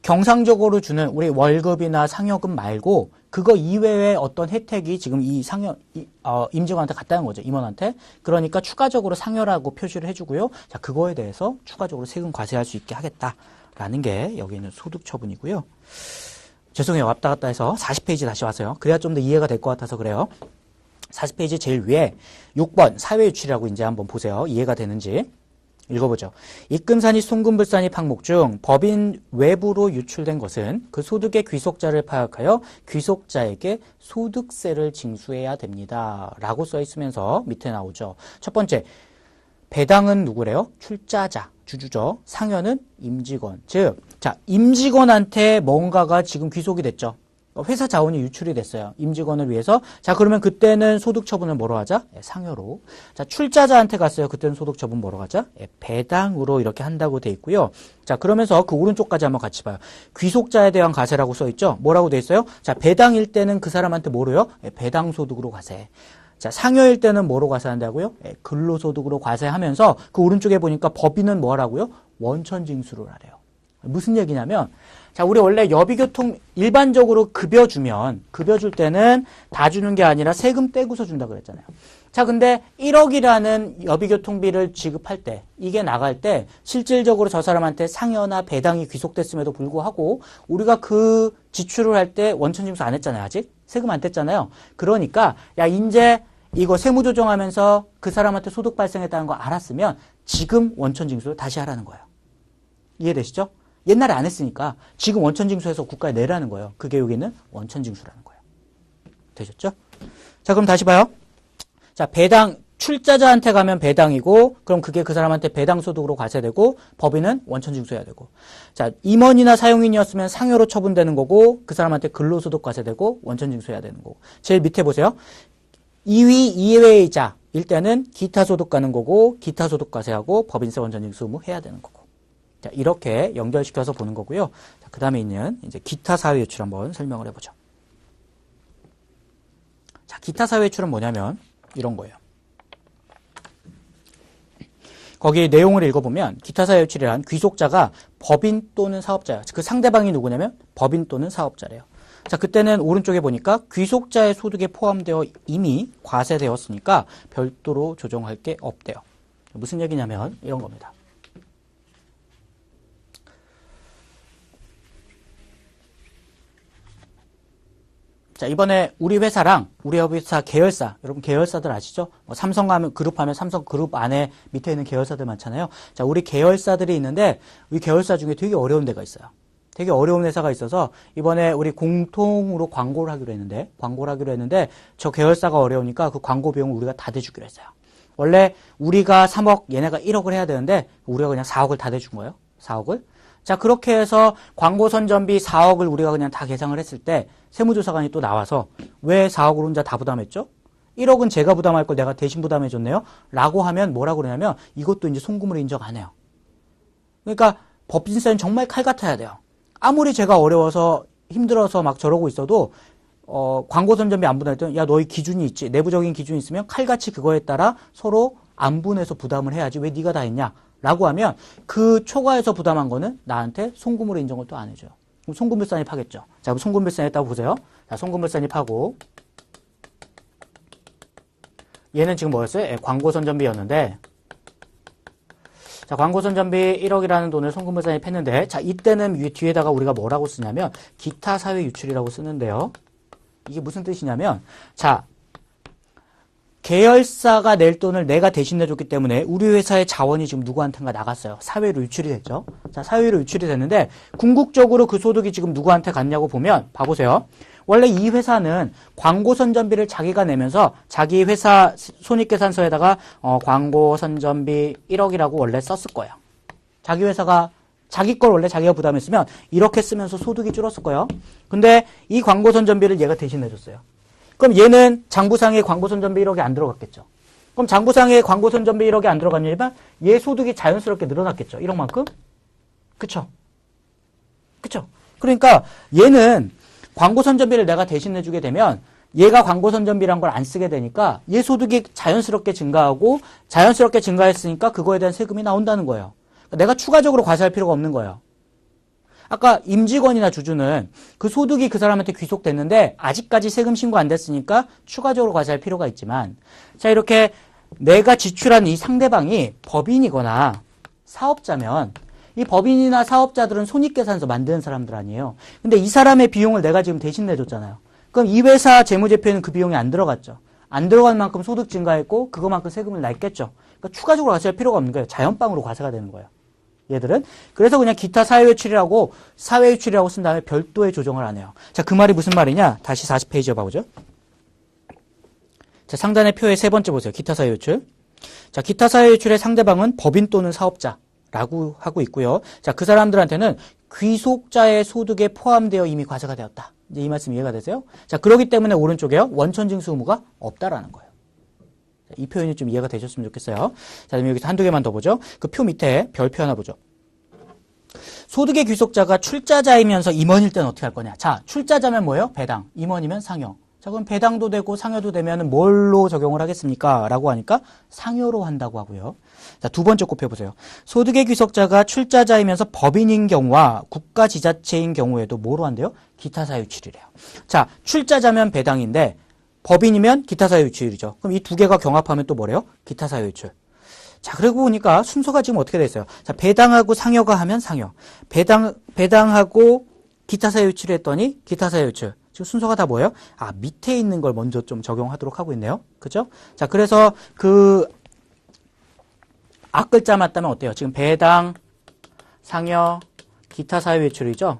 경상적으로 주는 우리 월급이나 상여금 말고 그거 이외의 어떤 혜택이 지금 이 상여 임직원한테 갔다는 거죠. 임원한테. 그러니까 추가적으로 상여라고 표시를 해주고요. 자, 그거에 대해서 추가적으로 세금 과세할 수 있게 하겠다라는 게 여기 있는 소득 처분이고요. 죄송해요. 왔다 갔다 해서 40페이지 다시 와서요. 그래야 좀 더 이해가 될 것 같아서 그래요. 40페이지 제일 위에 6번 사회유출이라고 이제 한번 보세요. 이해가 되는지. 읽어보죠. 입금산입, 송금불산입 항목 중 법인 외부로 유출된 것은 그 소득의 귀속자를 파악하여 귀속자에게 소득세를 징수해야 됩니다. 라고 써 있으면서 밑에 나오죠. 첫 번째, 배당은 누구래요? 출자자, 주주죠. 상여는 임직원. 즉, 자, 임직원한테 뭔가가 지금 귀속이 됐죠. 회사 자원이 유출이 됐어요. 임직원을 위해서. 자, 그러면 그때는 소득 처분을 뭐로 하자? 상여로. 자, 출자자한테 갔어요. 그때는 소득 처분 뭐로 하자? 배당으로 이렇게 한다고 돼 있고요. 자, 그러면서 그 오른쪽까지 한번 같이 봐요. 귀속자에 대한 과세라고 써 있죠? 뭐라고 돼 있어요? 자, 배당일 때는 그 사람한테 뭐로요? 배당 소득으로 과세. 자, 상여일 때는 뭐로 과세한다고요? 근로소득으로 과세하면서 그 오른쪽에 보니까 법인은 뭐 하라고요? 원천징수를 하래요. 무슨 얘기냐면 자, 우리 원래 여비교통 일반적으로 급여 줄 때는 다 주는 게 아니라 세금 떼고서 준다 그랬잖아요. 자, 근데 1억이라는 여비교통비를 지급할 때, 이게 나갈 때 실질적으로 저 사람한테 상여나 배당이 귀속됐음에도 불구하고 우리가 그 지출을 할 때 원천징수 안 했잖아요. 아직 세금 안 뗐잖아요. 그러니까 야, 이제 이거 세무조정하면서 그 사람한테 소득 발생했다는 거 알았으면 지금 원천징수를 다시 하라는 거예요. 이해되시죠? 옛날에 안 했으니까 지금 원천징수해서 국가에 내라는 거예요. 그게 여기는 원천징수라는 거예요. 되셨죠? 자, 그럼 다시 봐요. 자, 배당, 출자자한테 가면 배당이고, 그럼 그게 그 사람한테 배당소득으로 과세되고, 법인은 원천징수해야 되고. 자, 임원이나 사용인이었으면 상여로 처분되는 거고, 그 사람한테 근로소득 과세되고, 원천징수해야 되는 거고. 제일 밑에 보세요. 2위 이외의자일 때는 기타소득 가는 거고, 기타소득 과세하고, 법인세 원천징수 의무 해야 되는 거고. 자, 이렇게 연결시켜서 보는 거고요. 자, 그 다음에 있는 이제 기타 사회유출 한번 설명을 해보죠. 자, 기타 사회유출은 뭐냐면, 이런 거예요. 거기 내용을 읽어보면 기타 사회유출이란 귀속자가 법인 또는 사업자예요. 그 상대방이 누구냐면 법인 또는 사업자래요. 자, 그때는 오른쪽에 보니까 귀속자의 소득에 포함되어 이미 과세되었으니까 별도로 조정할 게 없대요. 무슨 얘기냐면 이런 겁니다. 자, 이번에 우리 회사랑 우리 회사 계열사, 여러분 계열사들 아시죠? 삼성 그룹 하면 삼성 그룹 안에 밑에 있는 계열사들 많잖아요. 자, 우리 계열사들이 있는데 이 계열사 중에 되게 어려운 데가 있어요. 되게 어려운 회사가 있어서 이번에 우리 공통으로 광고를 하기로 했는데 저 계열사가 어려우니까 그 광고 비용을 우리가 다 대주기로 했어요. 원래 우리가 3억, 얘네가 1억을 해야 되는데 우리가 그냥 4억을 다 대준 거예요. 4억을. 자, 그렇게 해서 광고 선전비 4억을 우리가 그냥 다 계상을 했을 때 세무조사관이 또 나와서 왜 4억을 혼자 다 부담했죠? 1억은 제가 부담할 걸 내가 대신 부담해줬네요? 라고 하면 뭐라고 그러냐면 이것도 이제 송금을 인정 안 해요. 그러니까 법인세는 정말 칼 같아야 돼요. 아무리 제가 어려워서 힘들어서 막 저러고 있어도 광고 선전비 안 부담했더니 야, 너희 기준이 있지. 내부적인 기준이 있으면 칼같이 그거에 따라 서로 안분해서 부담을 해야지. 왜 네가 다 했냐? 라고 하면 그 초과해서 부담한 거는 나한테 송금으로 인정을 또 안 해줘요. 그럼 송금불산입 하겠죠. 자, 그럼 송금불산입 보세요. 자, 송금불산입 하고 얘는 지금 뭐였어요? 예, 광고 선전비였는데 자, 광고 선전비 1억이라는 돈을 송금불산입 했는데 자, 이때는 뒤에다가 우리가 뭐라고 쓰냐면 기타 사회 유출이라고 쓰는데요. 이게 무슨 뜻이냐면 자, 계열사가 낼 돈을 내가 대신 내줬기 때문에 우리 회사의 자원이 지금 누구한테인가 나갔어요. 사회로 유출이 됐죠. 자, 사회로 유출이 됐는데 궁극적으로 그 소득이 지금 누구한테 갔냐고 보면 봐보세요. 원래 이 회사는 광고 선전비를 자기가 내면서 자기 회사 손익계산서에다가 광고 선전비 1억이라고 원래 썼을 거예요. 자기 회사가 자기 걸 원래 자기가 부담했으면 이렇게 쓰면서 소득이 줄었을 거예요. 근데 이 광고 선전비를 얘가 대신 내줬어요. 그럼 얘는 장부상에 광고 선전비 1억이 안 들어갔겠죠. 그럼 장부상에 광고 선전비 1억이 안 들어갔냐면 얘 소득이 자연스럽게 늘어났겠죠. 1억만큼? 그쵸? 그쵸? 그러니까 얘는 광고 선전비를 내가 대신 내주게 되면 얘가 광고 선전비란 걸 안 쓰게 되니까 얘 소득이 자연스럽게 증가하고 자연스럽게 증가했으니까 그거에 대한 세금이 나온다는 거예요. 그러니까 내가 추가적으로 과세할 필요가 없는 거예요. 아까 임직원이나 주주는 그 소득이 그 사람한테 귀속됐는데 아직까지 세금 신고 안 됐으니까 추가적으로 과세할 필요가 있지만 자, 이렇게 내가 지출한 이 상대방이 법인이거나 사업자면 이 법인이나 사업자들은 손익계산서 만드는 사람들 아니에요. 근데 이 사람의 비용을 내가 지금 대신 내줬잖아요. 그럼 이 회사 재무제표에는 그 비용이 안 들어갔죠. 안 들어간 만큼 소득 증가했고 그거만큼 세금을 냈겠죠. 그러니까 추가적으로 과세할 필요가 없는 거예요. 자연빵으로 과세가 되는 거예요. 얘들은. 그래서 그냥 기타 사회유출이라고 쓴 다음에 별도의 조정을 안 해요. 자, 그 말이 무슨 말이냐? 다시 40페이지에 봐보죠. 자, 상단의 표의 세 번째 보세요. 기타 사회유출. 자, 기타 사회유출의 상대방은 법인 또는 사업자라고 하고 있고요. 자, 그 사람들한테는 귀속자의 소득에 포함되어 이미 과세가 되었다. 이제 이 말씀 이해가 되세요? 자, 그렇기 때문에 오른쪽에요. 원천징수 의무가 없다라는 거예요. 이 표현이 좀 이해가 되셨으면 좋겠어요. 자, 그럼 여기서 한두 개만 더 보죠. 그 표 밑에 별표 하나 보죠. 소득의 귀속자가 출자자이면서 임원일 때는 어떻게 할 거냐. 자, 출자자면 뭐예요? 배당. 임원이면 상여. 자, 그럼 배당도 되고 상여도 되면 뭘로 적용을 하겠습니까? 라고 하니까 상여로 한다고 하고요. 자, 두 번째 곱해보세요. 소득의 귀속자가 출자자이면서 법인인 경우와 국가지자체인 경우에도 뭐로 한대요? 기타 사유출이래요. 자, 출자자면 배당인데 법인이면 기타 사유 유출이죠. 그럼 이 두 개가 경합하면 또 뭐래요? 기타 사유 유출. 자, 그리고 보니까 순서가 지금 어떻게 돼 있어요? 자, 배당하고 상여가 하면 상여. 배당하고 기타 사유 유출을 했더니 기타 사유 유출. 지금 순서가 다 뭐예요? 아, 밑에 있는 걸 먼저 좀 적용하도록 하고 있네요. 그죠? 자, 그래서 그 앞글자 맞다면 어때요? 지금 배당, 상여, 기타 사유 유출이죠?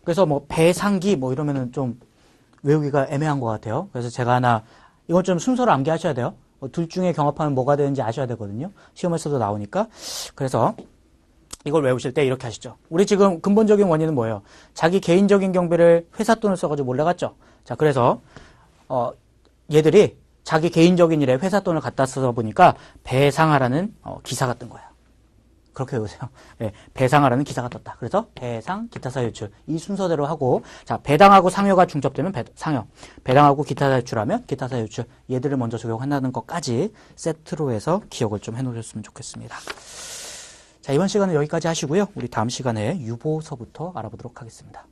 그래서 뭐 배상기 뭐 이러면은 좀 외우기가 애매한 것 같아요. 그래서 제가 하나 이건 좀 순서를 암기하셔야 돼요. 둘 중에 경합하면 뭐가 되는지 아셔야 되거든요. 시험에서도 나오니까. 그래서 이걸 외우실 때 이렇게 하시죠. 우리 지금 근본적인 원인은 뭐예요? 자기 개인적인 경비를 회사 돈을 써가지고 몰래갔죠. 자, 그래서 얘들이 자기 개인적인 일에 회사 돈을 갖다 써서 보니까 배상하라는 기사가 뜬 거예요. 그렇게 외우세요. 네, 배상하라는 기사가 떴다. 그래서 배상, 기타 사유 유출 이 순서대로 하고, 자, 배당하고 상여가 중첩되면 상여, 배당하고 기타 사유 유출하면 기타 사유 유출, 얘들을 먼저 적용한다는 것까지 세트로 해서 기억을 좀 해놓으셨으면 좋겠습니다. 자, 이번 시간은 여기까지 하시고요. 우리 다음 시간에 유보서부터 알아보도록 하겠습니다.